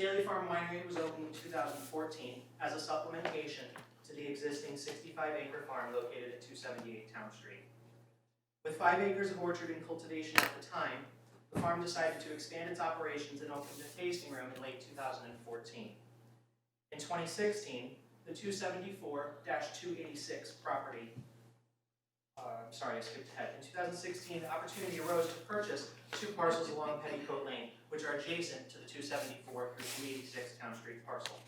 Staley Farm Winery was opened in 2014 as a supplementation to the existing 65-acre farm located at 278 Town Street. With 5 acres of orchard in cultivation at the time, the farm decided to expand its operations and opened a tasting room in late 2014. In 2016, the 274-286 property, I skipped ahead. In 2016, the opportunity arose to purchase 2 parcels along Petticoat Lane, which are adjacent to the 274 through 286 Town Street parcel.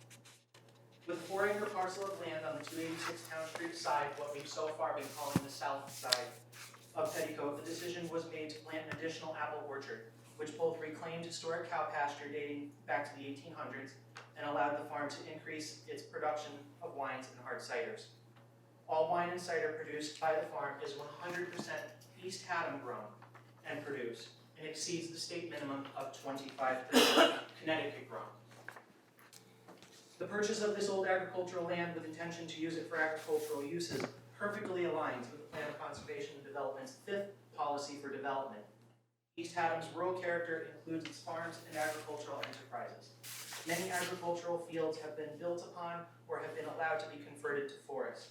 With a 4-acre parcel of land on the 286 Town Street side, what we've so far been calling the south side of Petticoat, the decision was made to plant an additional apple orchard, which both reclaimed historic cow pasture dating back to the 1800s and allowed the farm to increase its production of wines and hard ciders. All wine and cider produced by the farm is 100% East Haddam grown and produced, and exceeds the state minimum of 25% Connecticut grown. The purchase of this old agricultural land with intention to use it for agricultural uses perfectly aligns with the Plan of Conservation and Development's 5th policy for development. East Haddam's rural character includes its farms and agricultural enterprises. Many agricultural fields have been built upon or have been allowed to be converted to forest.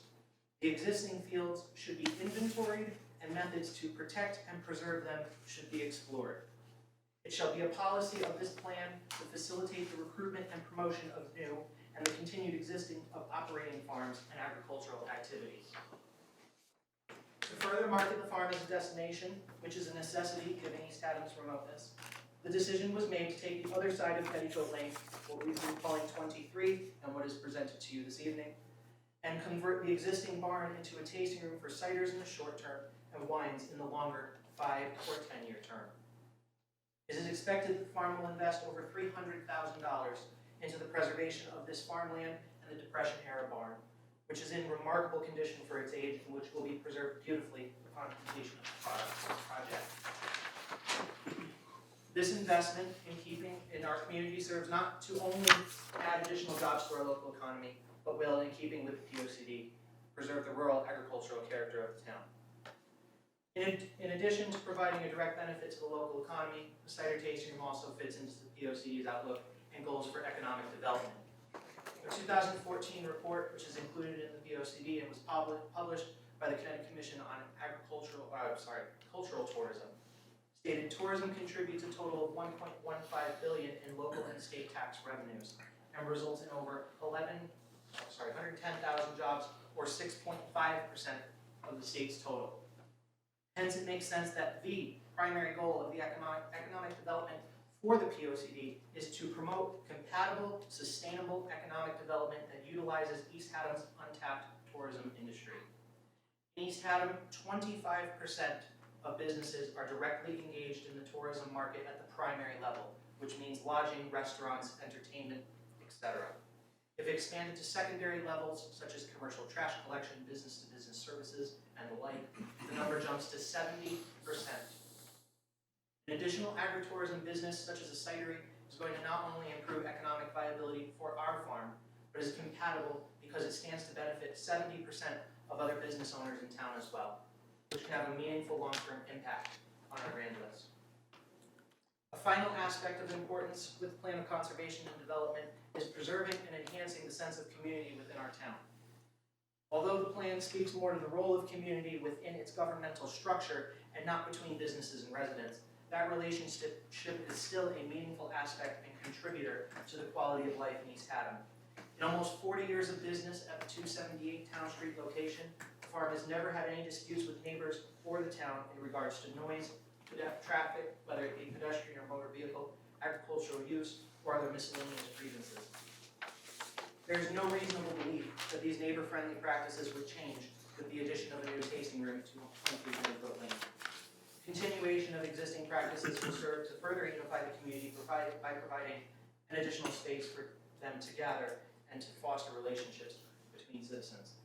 The existing fields should be inventoried and methods to protect and preserve them should be explored. It shall be a policy of this plan to facilitate the recruitment and promotion of new and the continued existing of operating farms and agricultural activities. To further market the farm as a destination, which is a necessity given East Haddam's remoteness, the decision was made to take the other side of Petticoat Lane, what we've been calling 23 and what is presented to you this evening, and convert the existing barn into a tasting room for ciders in the short term and wines in the longer 5 or 10-year term. It is expected that the farm will invest over $300,000 into the preservation of this farmland and the Depression-era barn, which is in remarkable condition for its age and which will be preserved beautifully upon completion of the project. This investment in our community serves not to only add additional jobs to our local economy, but will, in keeping with the POCD, preserve the rural agricultural character of the town. In addition to providing a direct benefit to the local economy, the cider tasting room also fits into the POCD's outlook and goals for economic development. The 2014 report, which is included in the POCD and was published by the Connecticut Commission on Cultural Tourism, stated tourism contributes a total of $1.15 billion in local and state tax revenues and results in over 110,000 jobs, or 6.5% of the state's total. Hence, it makes sense that the primary goal of the economic development for the POCD is to promote compatible, sustainable economic development that utilizes East Haddam's untapped tourism industry. In East Haddam, 25% of businesses are directly engaged in the tourism market at the primary level, which means lodging, restaurants, entertainment, etc. If expanded to secondary levels, such as commercial trash collection, business-to-business services, and the like, the number jumps to 70%. An additional agritourism business, such as a cidery, is going to not only improve economic viability for our farm, but is compatible because it stands to benefit 70% of other business owners in town as well, which can have a meaningful long-term impact on our grand list. A final aspect of importance with the Plan of Conservation and Development is preserving and enhancing the sense of community within our town. Although the plan speaks more to the role of community within its governmental structure and not between businesses and residents, that relationship is still a meaningful aspect and contributor to the quality of life in East Haddam. In almost 40 years of business at the 278 Town Street location, the farm has never had any disputes with neighbors or the town in regards to noise, traffic, whether it be pedestrian or motor vehicle, agricultural use, or other miscellaneous grievances. There is no reasonable belief that these neighbor-friendly practices would change with the addition of a new tasting room to 23 Petticoat Lane. Continuation of existing practices will serve to further unify the community by providing an additional space for them to gather and to foster relationships between citizens.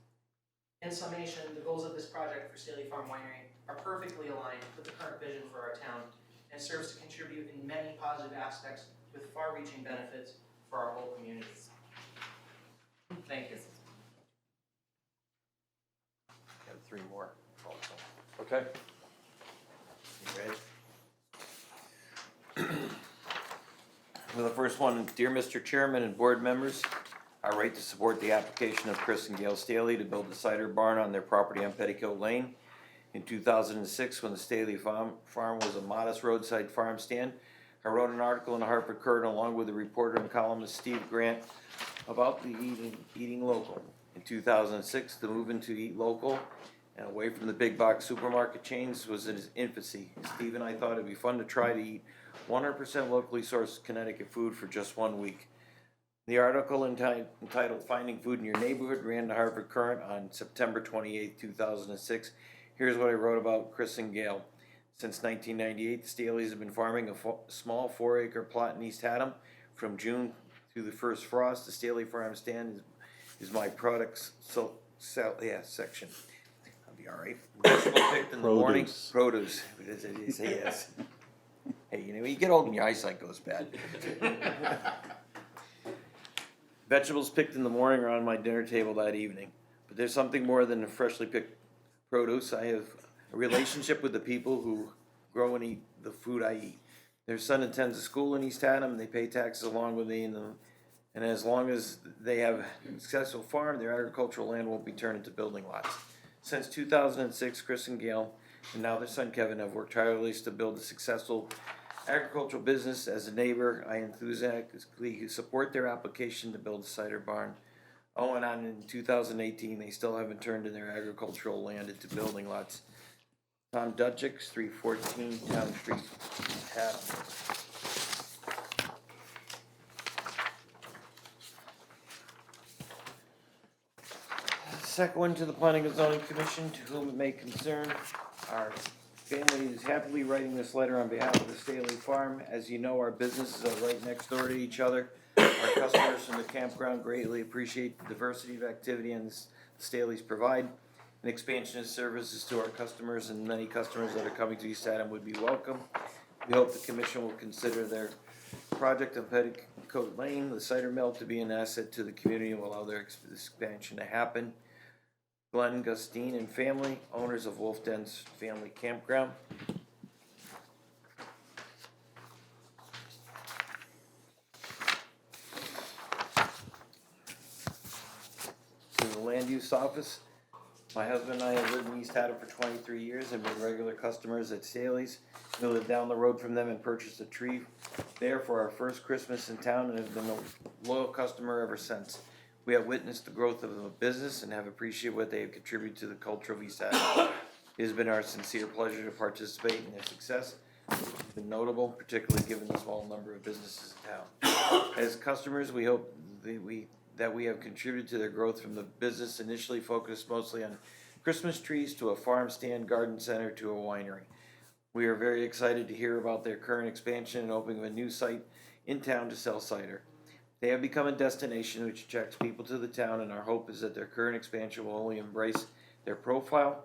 In summation, the goals of this project for Staley Farm Winery are perfectly aligned with the current vision for our town and serves to contribute in many positive aspects with far-reaching benefits for our whole community. Thank you. Got 3 more also. Okay. You ready? Well, the first one, dear Mr. Chairman and board members, I write to support the application of Chris and Gail Staley to build a cider barn on their property on Petticoat Lane. In 2006, when the Staley farm was a modest roadside farm stand, I wrote an article in the Hartford Courant along with the reporter and columnist Steve Grant about the eating local. In 2006, the movement to eat local and away from the big box supermarket chains was in its infancy. Steve and I thought it'd be fun to try to eat 100% locally sourced Connecticut food for just 1 week. The article entitled Finding Food in Your Neighborhood ran the Hartford Courant on September 28, 2006. Here's what I wrote about Chris and Gail. Since 1998, the Staleys have been farming a small 4-acre plot in East Haddam. From June through the first frost, the Staley Farm stand is my products section. I'll be all right. Vegetable picked in the morning. Produce. Yes. Hey, you know, when you get old and your eyesight goes bad. Vegetables picked in the morning are on my dinner table that evening. But there's something more than freshly picked produce. I have a relationship with the people who grow and eat the food I eat. Their son attends a school in East Haddam, and they pay taxes along with me. And as long as they have a successful farm, their agricultural land won't be turned into building lots. Since 2006, Chris and Gail, and now their son Kevin, have worked tirelessly to build a successful agricultural business. As a neighbor, I enthusiastically support their application to build a cider barn. Oh, and on in 2018, they still haven't turned in their agricultural land into building lots. Tom Dutchicks, 314 Town Street, Haddam. Second one, to the Planning and Zoning Commission, to whom it may concern. Our family is happily writing this letter on behalf of the Staley Farm. As you know, our businesses are right next door to each other. Our customers from the campground greatly appreciate the diversity of activity the Staleys provide. An expansion of services to our customers and many customers that are coming to East Haddam would be welcome. We hope the commission will consider their project on Petticoat Lane, the cider mill, to be an asset to the community and will allow their expansion to happen. Glenn Gustine and family, owners of Wolf Den's Family Campground. To the Land Use Office, my husband and I have lived in East Haddam for 23 years and been regular customers at Staley's. We live down the road from them and purchased a tree there for our first Christmas in town and have been a loyal customer ever since. We have witnessed the growth of the business and have appreciated what they have contributed to the culture of East Haddam. It has been our sincere pleasure to participate in their success. It's been notable, particularly given the small number of businesses in town. As customers, we hope that we have contributed to their growth from the business initially focused mostly on Christmas trees to a farm stand, garden center to a winery. We are very excited to hear about their current expansion and opening of a new site in town to sell cider. They have become a destination which attracts people to the town, and our hope is that their current expansion will only embrace their profile.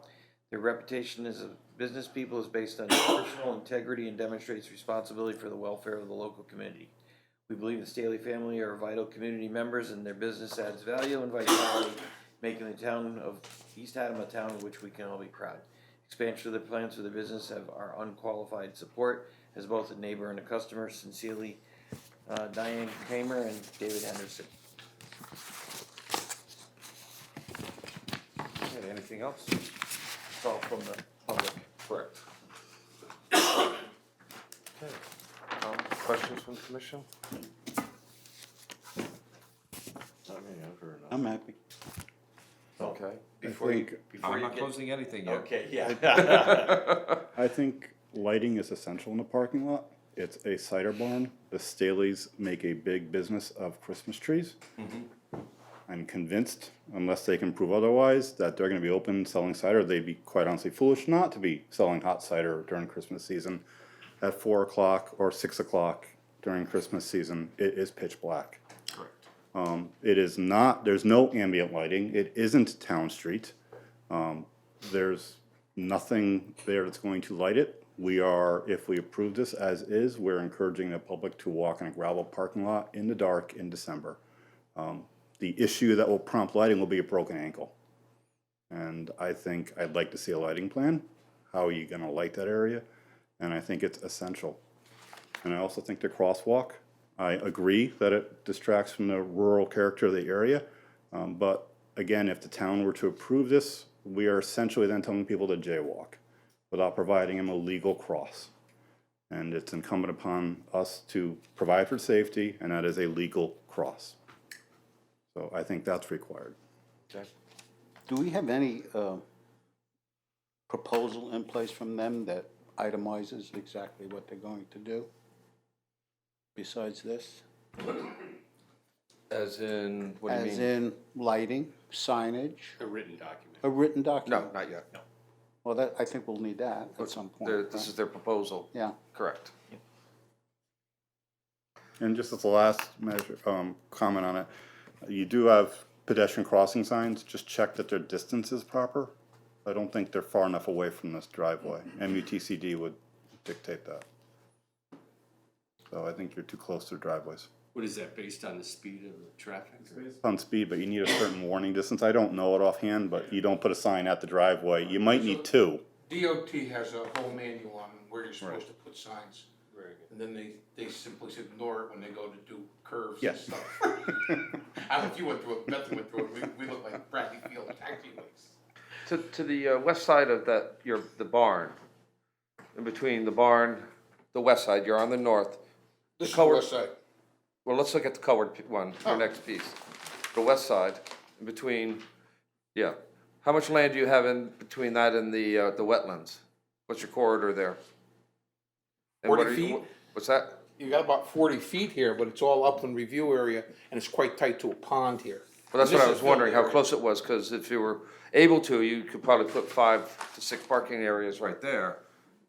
Their reputation as a business people is based on personal integrity and demonstrates responsibility for the welfare of the local community. We believe the Staley family are vital community members and their business adds value and vitality, making the town of East Haddam a town of which we can all be proud. Expansion of the plans for the business have our unqualified support as both a neighbor and a customer. Sincerely, Diane Kramer and David Henderson. Okay, anything else? It's all from the public. Correct. Okay. Questions from the commission? I'm happy. Okay. Okay. Before you I'm not get- closing anything yet. Okay, yeah. I think lighting is essential in the parking lot. It's a cider barn. The Staleys make a big business of Christmas trees. I'm convinced, unless they can prove otherwise, that they're gonna be open selling cider. They'd be quite honestly foolish not to be selling hot cider during Christmas season. At 4 o'clock or 6 o'clock during Christmas season, it is pitch black. It is not, there's no ambient lighting. It isn't Town Street. There's nothing there that's going to light it. We are, if we approve this as is, we're encouraging the public to walk in a gravel parking lot in the dark in December. The issue that will prompt lighting will be a broken ankle. And I think I'd like to see a lighting plan. How are you gonna light that area? And I think it's essential. And I also think the crosswalk, I agree that it distracts from the rural character of the area. But again, if the town were to approve this, we are essentially then telling people to jaywalk without providing them a legal cross. And it's incumbent upon us to provide for safety, and that is a legal cross. So I think that's required. Do we have any proposal in place from them that itemizes exactly what they're going to do besides this? As in, what do you mean? As in lighting, signage, A written document. a written document? No, not yet. Well, that, I think we'll need that at some point. This is their proposal. Yeah. Correct. And just as the last measure, comment on it, you do have pedestrian crossing signs. Just check that their distance is proper. I don't think they're far enough away from this driveway. MUTCD would dictate that. So I think you're too close to driveways. What is that, based on the speed of the traffic? It's on speed, but you need a certain warning distance. I don't know it offhand, but you don't put a sign at the driveway. You might need two. DOT has a whole manual on where you're supposed to put signs. And then they simply ignore it when they go to do curves and Yes. stuff. I don't know if you went through it, Beth went through it, we look like Bradley Field taxiways. To the west side of that, the barn, in between the barn, the west side, you're on the north. This is the Colored- west side. Well, let's look at the colored one, your next piece. The west side, in between, yeah. How much land do you have in between that and the wetlands? What's your corridor there? And what 40 are you- feet? What's that? You got about 40 feet here, but it's all upland review area, and it's quite tight to a pond here. Well, that's And what I this was is wondering, how built close it was, because if you were able to, you could probably put 5 to 6 parking areas right there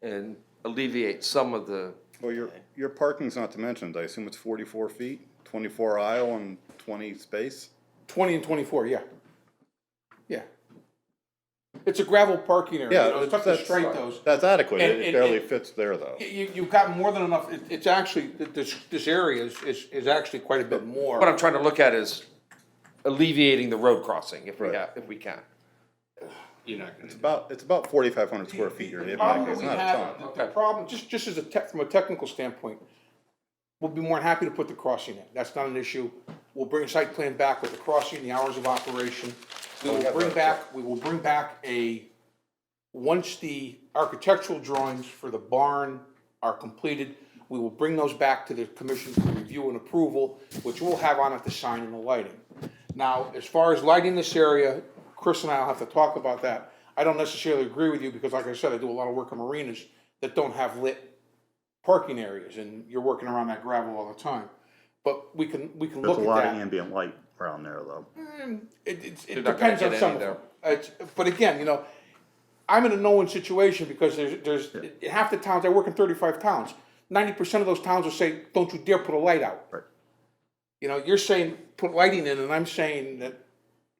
and alleviate some of the. Well, your parking's not dimensioned. I assume it's 44 feet, 24 aisle and 20 space? 20 and 24, yeah. Yeah. It's a gravel parking area, you know, it's tough to straight those. That's adequate. And- It and- barely and- fits there, though. You've got more than enough, it's actually, this area is actually quite a bit more. What I'm trying to look at is alleviating the road crossing if we can. You're not gonna. It's about 4,500 square feet you're The in. problem It's we not a have, ton. the problem, just as from a technical standpoint, we'll be more than happy to put the crossing in, that's not an issue. We'll bring a site plan back with the crossing, the hours of operation. We will bring back once the architectural drawings for the barn are completed, we will bring those back to the commission for review and approval, which we'll have on it the sign and the lighting. Now, as far as lighting this area, Chris and I will have to talk about that. I don't necessarily agree with you, because like I said, I do a lot of work on marinas that don't have lit parking areas, and you're working around that gravel all the time. But we can look at that. There's a lot of ambient light around there, though. It You're not gonna depends on get some any of them. But again, you know, I'm in a no-win situation, because half the towns, I work in 35 towns, 90% of those towns will say, don't you dare put a light out. Right. You know, you're saying put lighting in, and I'm saying that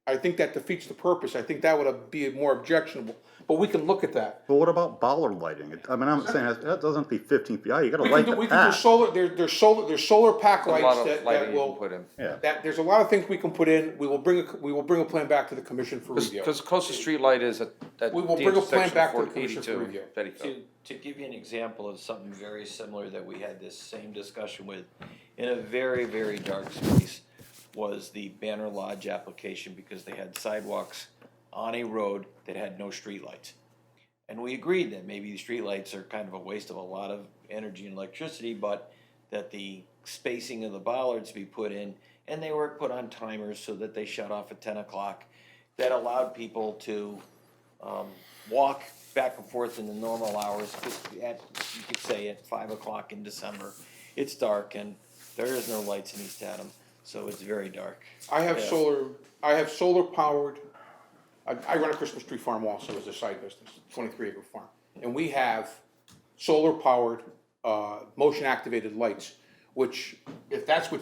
I think that defeats the purpose. I think that would be more objectionable, but we can look at that. But what about bollard lighting? I mean, I'm saying that doesn't be 15 feet high. You got to We light can the do path. solar, there's solar pack A lot lights of that lighting you will, can put in. Yeah. there's a lot of things we can put in. We will bring a plan back to the commission for review. Because the closest street light is at the We will bring a plan intersection back to of the commission for 82, review. Petticoat. To give you an example of something very similar that we had this same discussion with, in a very, very dark space, was the Banner Lodge application, because they had sidewalks on a road that had no streetlights. And we agreed that maybe the streetlights are kind of a waste of a lot of energy and electricity, but that the spacing of the bollards be put in, and they were put on timers so that they shut off at 10 o'clock. that allowed people to, walk back and forth in the normal hours, 'cause you could say at 5 o'clock in December, it's dark and there is no lights in East Haddam, so it's very dark. I have Yeah. solar powered, I run a Christmas tree farm also as a side business, 23-acre farm. And we have solar powered, motion activated lights, which, if that's what,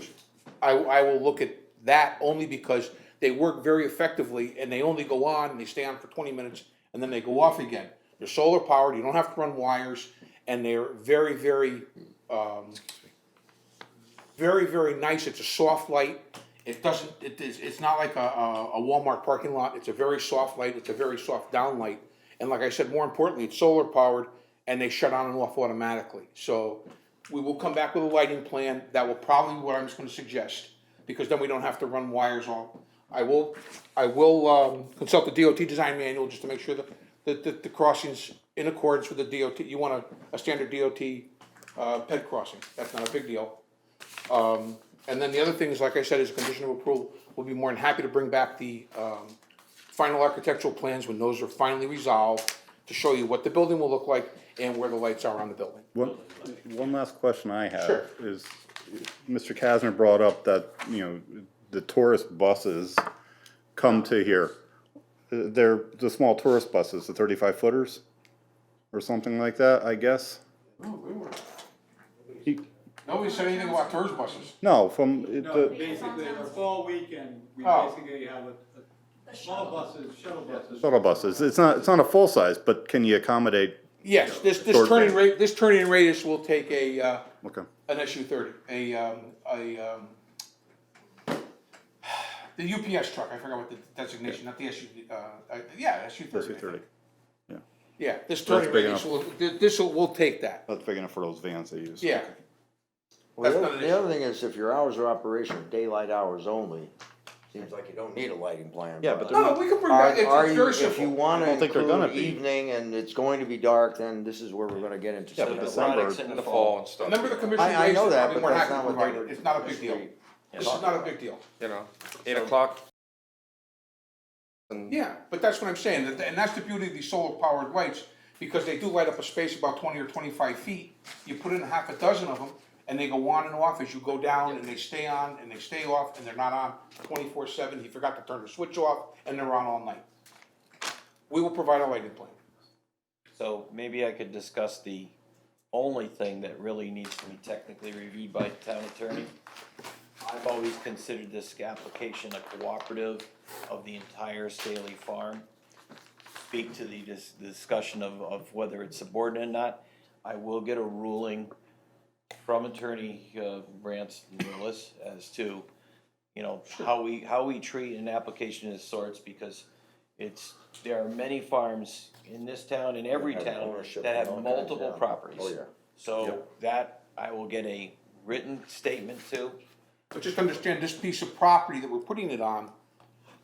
I will look at that only because they work very effectively and they only go on and they stay on for 20 minutes and then they go off again. They're solar powered, you don't have to run wires, and they're very, very, very, very nice. It's a soft light. It doesn't, it's not like a Walmart parking lot. It's a very soft light. It's a very soft down light. And like I said, more importantly, it's solar powered and they shut on and off automatically. So we will come back with a lighting plan. That will probably be what I'm just gonna suggest, because then we don't have to run wires all. I will consult the DOT design manual just to make sure that the crossing's in accordance with the DOT. You want a standard DOT, ped crossing. That's not a big deal. And then the other thing is, like I said, is a condition of approval. We'll be more than happy to bring back the, final architectural plans when those are finally resolved, to show you what the building will look like and where the lights are on the building. One last question I have Sure. is, Mr. Kasner brought up that, the tourist buses come to here. They're the small tourist buses, the 35-footers, or something like that, I guess. Nobody said anything about tourist buses. No, from No, basically, the fall weekend, we basically have a small buses, shuttle buses. shuttle buses. It's not a full size, but can you accommodate? Yes, this Short turning radius will take a, Okay. an SU-30, the UPS truck, I forgot what the designation, not the SU, SU-30. SU-30. Yeah. Yeah, this So that's turning big radius will take that. That's big enough for those vans they use. Yeah. Well, That's not an the other thing is, if your hours of operation are daylight hours only, seems like you don't need a lighting plan. Yeah, but- but they're No, not- we can bring back, it's very If simple. you wanna I don't think they're include gonna be. evening and it's going to be dark, then this is where we're gonna get into Yeah, some but of the. December- Products in the fall and stuff. Remember the commission I raised know it, that, I'll be but more that's happy to not what provide they it. were. It's not a big deal. This is not a big deal. 8 o'clock. Yeah, but that's what I'm saying, and that's the beauty of these solar powered lights, because they do light up a space about 20 or 25 feet. You put in a half a dozen of them, and they go on and off as you go down, and they stay on, and they stay off, and they're not on 24/7. He forgot to turn the switch off, and they're on all night. We will provide a lighting plan. So maybe I could discuss the only thing that really needs to be technically reviewed by the town attorney. I've always considered this application a cooperative of the entire Staley farm. Speak to the discussion of whether it's subordinate or not. I will get a ruling from Attorney Brantz Willis as to, how we treat an application of sorts, because there are many farms in this town, in every Have town, ownership that and have all kinds, multiple yeah. properties. Oh, yeah. So that I will get a written statement to. But just understand, this piece of property that we're putting it on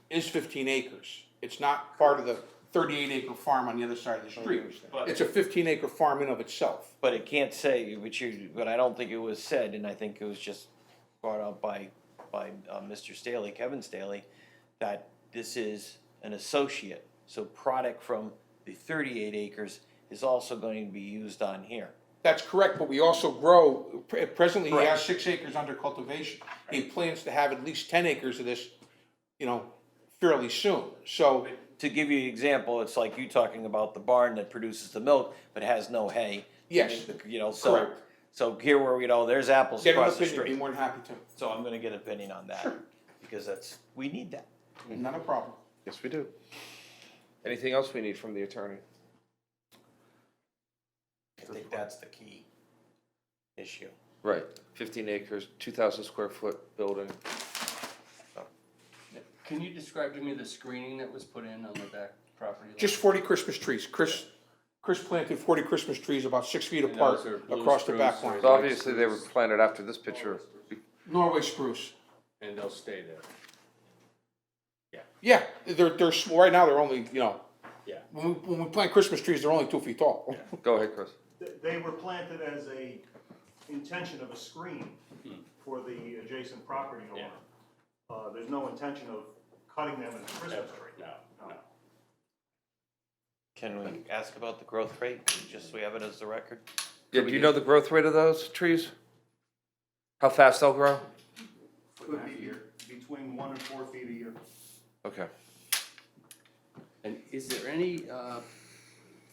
is 15 acres. It's not part of the 38-acre farm on the other side of the street. It's a 15-acre farm in of itself. But it can't say, but I don't think it was said, and I think it was just brought up by Mr. Staley, Kevin Staley, that this is an associate. So product from the 38 acres is also going to be used on here. That's correct, but we also grow, presently he has Correct. 6 acres under cultivation. He plans to have at least 10 acres of this, fairly soon, so. To give you an example, it's like you talking about the barn that produces the milk, but has no hay. Yes, So, correct. so here where, there's apples Get an across the opinion, be street. more than happy to. So I'm gonna get an opinion on that, because we need that. Not a problem. Yes, we do. Anything else we need from the attorney? I think that's the key issue. Right, 15 acres, 2,000 square foot building. Can you describe to me the screening that was put in on the back property line? Just 40 Christmas trees. Chris planted 40 Christmas trees about 6 feet And apart those are blue across the back spruce line. or- So obviously they were planted after this picture. Norway spruce. And they'll stay there. Yeah, they're small, right now they're only, Yeah. when we plant Christmas trees, they're only 2 feet tall. Go ahead, Chris. They were planted as a intention of a screen for the adjacent property owner. There's no intention of cutting them as a Christmas tree. No. Can we ask about the growth rate, just so we have it as the record? Yeah, do you know the growth rate of those trees? How fast they'll grow? Could be between 1 and 4 feet a year. Okay. And is there any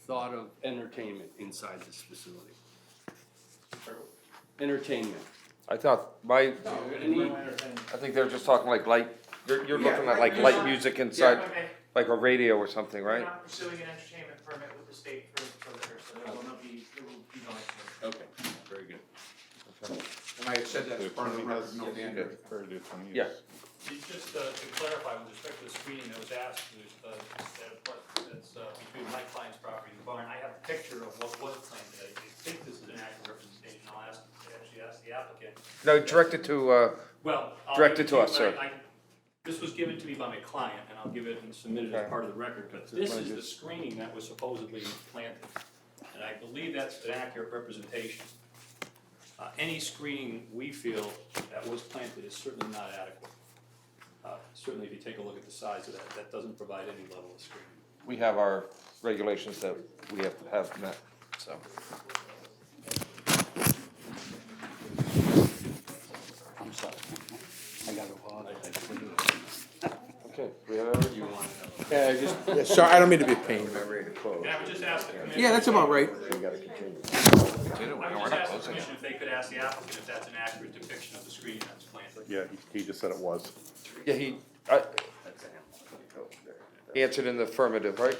thought of entertainment inside this facility? Entertainment. I thought I think they're just talking like light, you're looking at like light music inside, like a radio or something, We're right? not pursuing an entertainment permit with the state for liquor, so there will be no entertainment. Okay, very good. And I had said that as part of the record, no standard. Yeah. Just to clarify, with respect to the screening that was asked, that's between my client's property and the barn, I have a picture of what was planted. I think this is an accurate representation. I'll actually ask the applicant. No, direct it to, Well, I'll direct give it to you, us, sir. This was given to me by my client, and I'll give it and submit it as Okay. part of the record, but this is the screening that was supposedly planted. And I believe that's an accurate representation. Any screening we feel that was planted is certainly not adequate. Certainly if you take a look at the size of that, that doesn't provide any level of screening. we have our regulations that we have to have met, so. I'm sorry. I got a lot. Okay, we have everything you want. Yeah, sorry, I don't mean to be a pain. And I would just ask the commission. Yeah, that's about right. We gotta continue. I would just ask the commission if they could ask the applicant if that's an accurate depiction of the screening that was planted. Yeah, he just said it was. Yeah, he answered in the affirmative, right?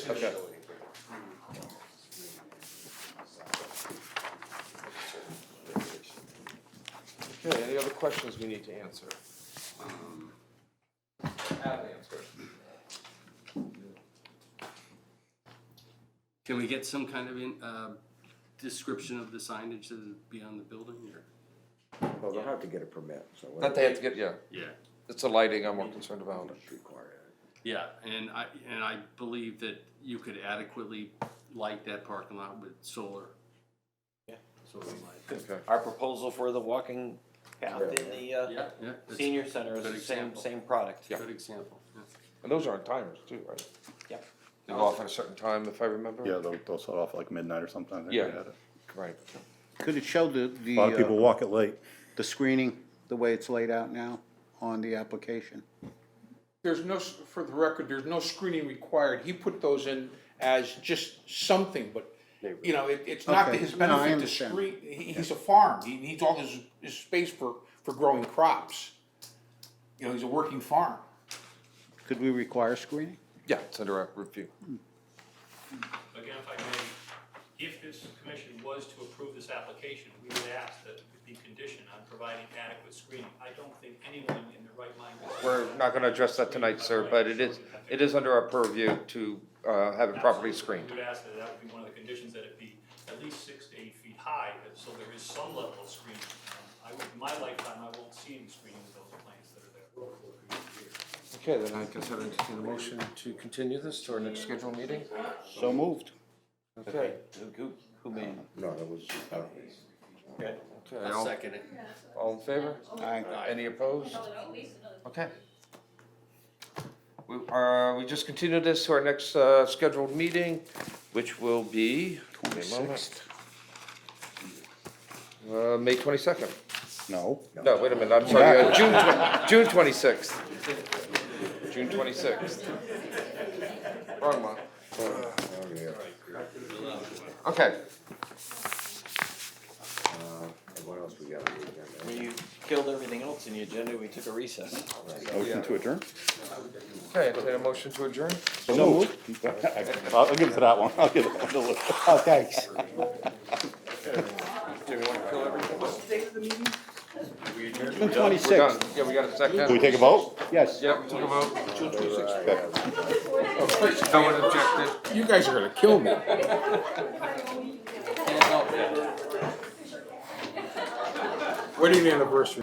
Okay. Okay, any other questions we need to answer? Have answered. Can we get some kind of description of the signage that would be on the building, or? Well, they'll have to get a permit, so. That they have to get, yeah. Yeah. It's the lighting I'm more concerned about. Yeah, and I believe that you could adequately light that parking lot with solar. Yeah. Solar light. Okay. Our proposal for the walking path in the Yeah, that's senior center is good the same, example. same product. Good example, yeah. And those aren't timers too, right? Yep. They go off at a certain time, if I remember. Yeah, they'll set off like midnight or something. I think Yeah. they had it. Right. Could it show the, A lot of people walk it late. the screening, the way it's laid out now on the application? There's no, for the record, there's no screening required. He put those in as just something, but, you know, it's not to Okay. his No, I benefit to understand. screen. He's a farm. He needs all his space for growing crops. You know, he's a working farm. Could we require screening? Yeah, it's under our review. Again, if I may, if this commission was to approve this application, we would ask that it be conditioned on providing adequate screening. I don't think anyone in their right mind would. We're not gonna address that tonight, sir, but it is under our purview to, have it properly screened. We would ask that would be one of the conditions, that it be at least 6 to 8 feet high, so there is some level of screening. In my lifetime, I won't see any screening of those plants that are there. Okay, then I guess I'll entertain a motion to continue this to our next scheduled meeting. So moved. Okay. Who made it? No, that was, Okay. Okay, I'll second it. all in favor? Aye. Any opposed? Okay. We just continued this to our next, scheduled meeting, which will be. give me a moment. 26th. May 22nd. No. No, wait a minute, I'm sorry, June 26th. June 26th. Wrong month. Okay. What else we got on the agenda? When you killed everything else in the agenda, we took a recess. Motion to adjourn? Okay, entertain a motion to adjourn? So moved. I'll give it to that one. I'll give it to Lou. Oh, thanks. Do we want to kill everything? What's the date of the meeting? June We're 26th. done. Yeah, we got a second. Do we take a vote? Yes. Yep, we took a vote. June 26th. No one objected. You guys are gonna kill me. Wedding anniversary.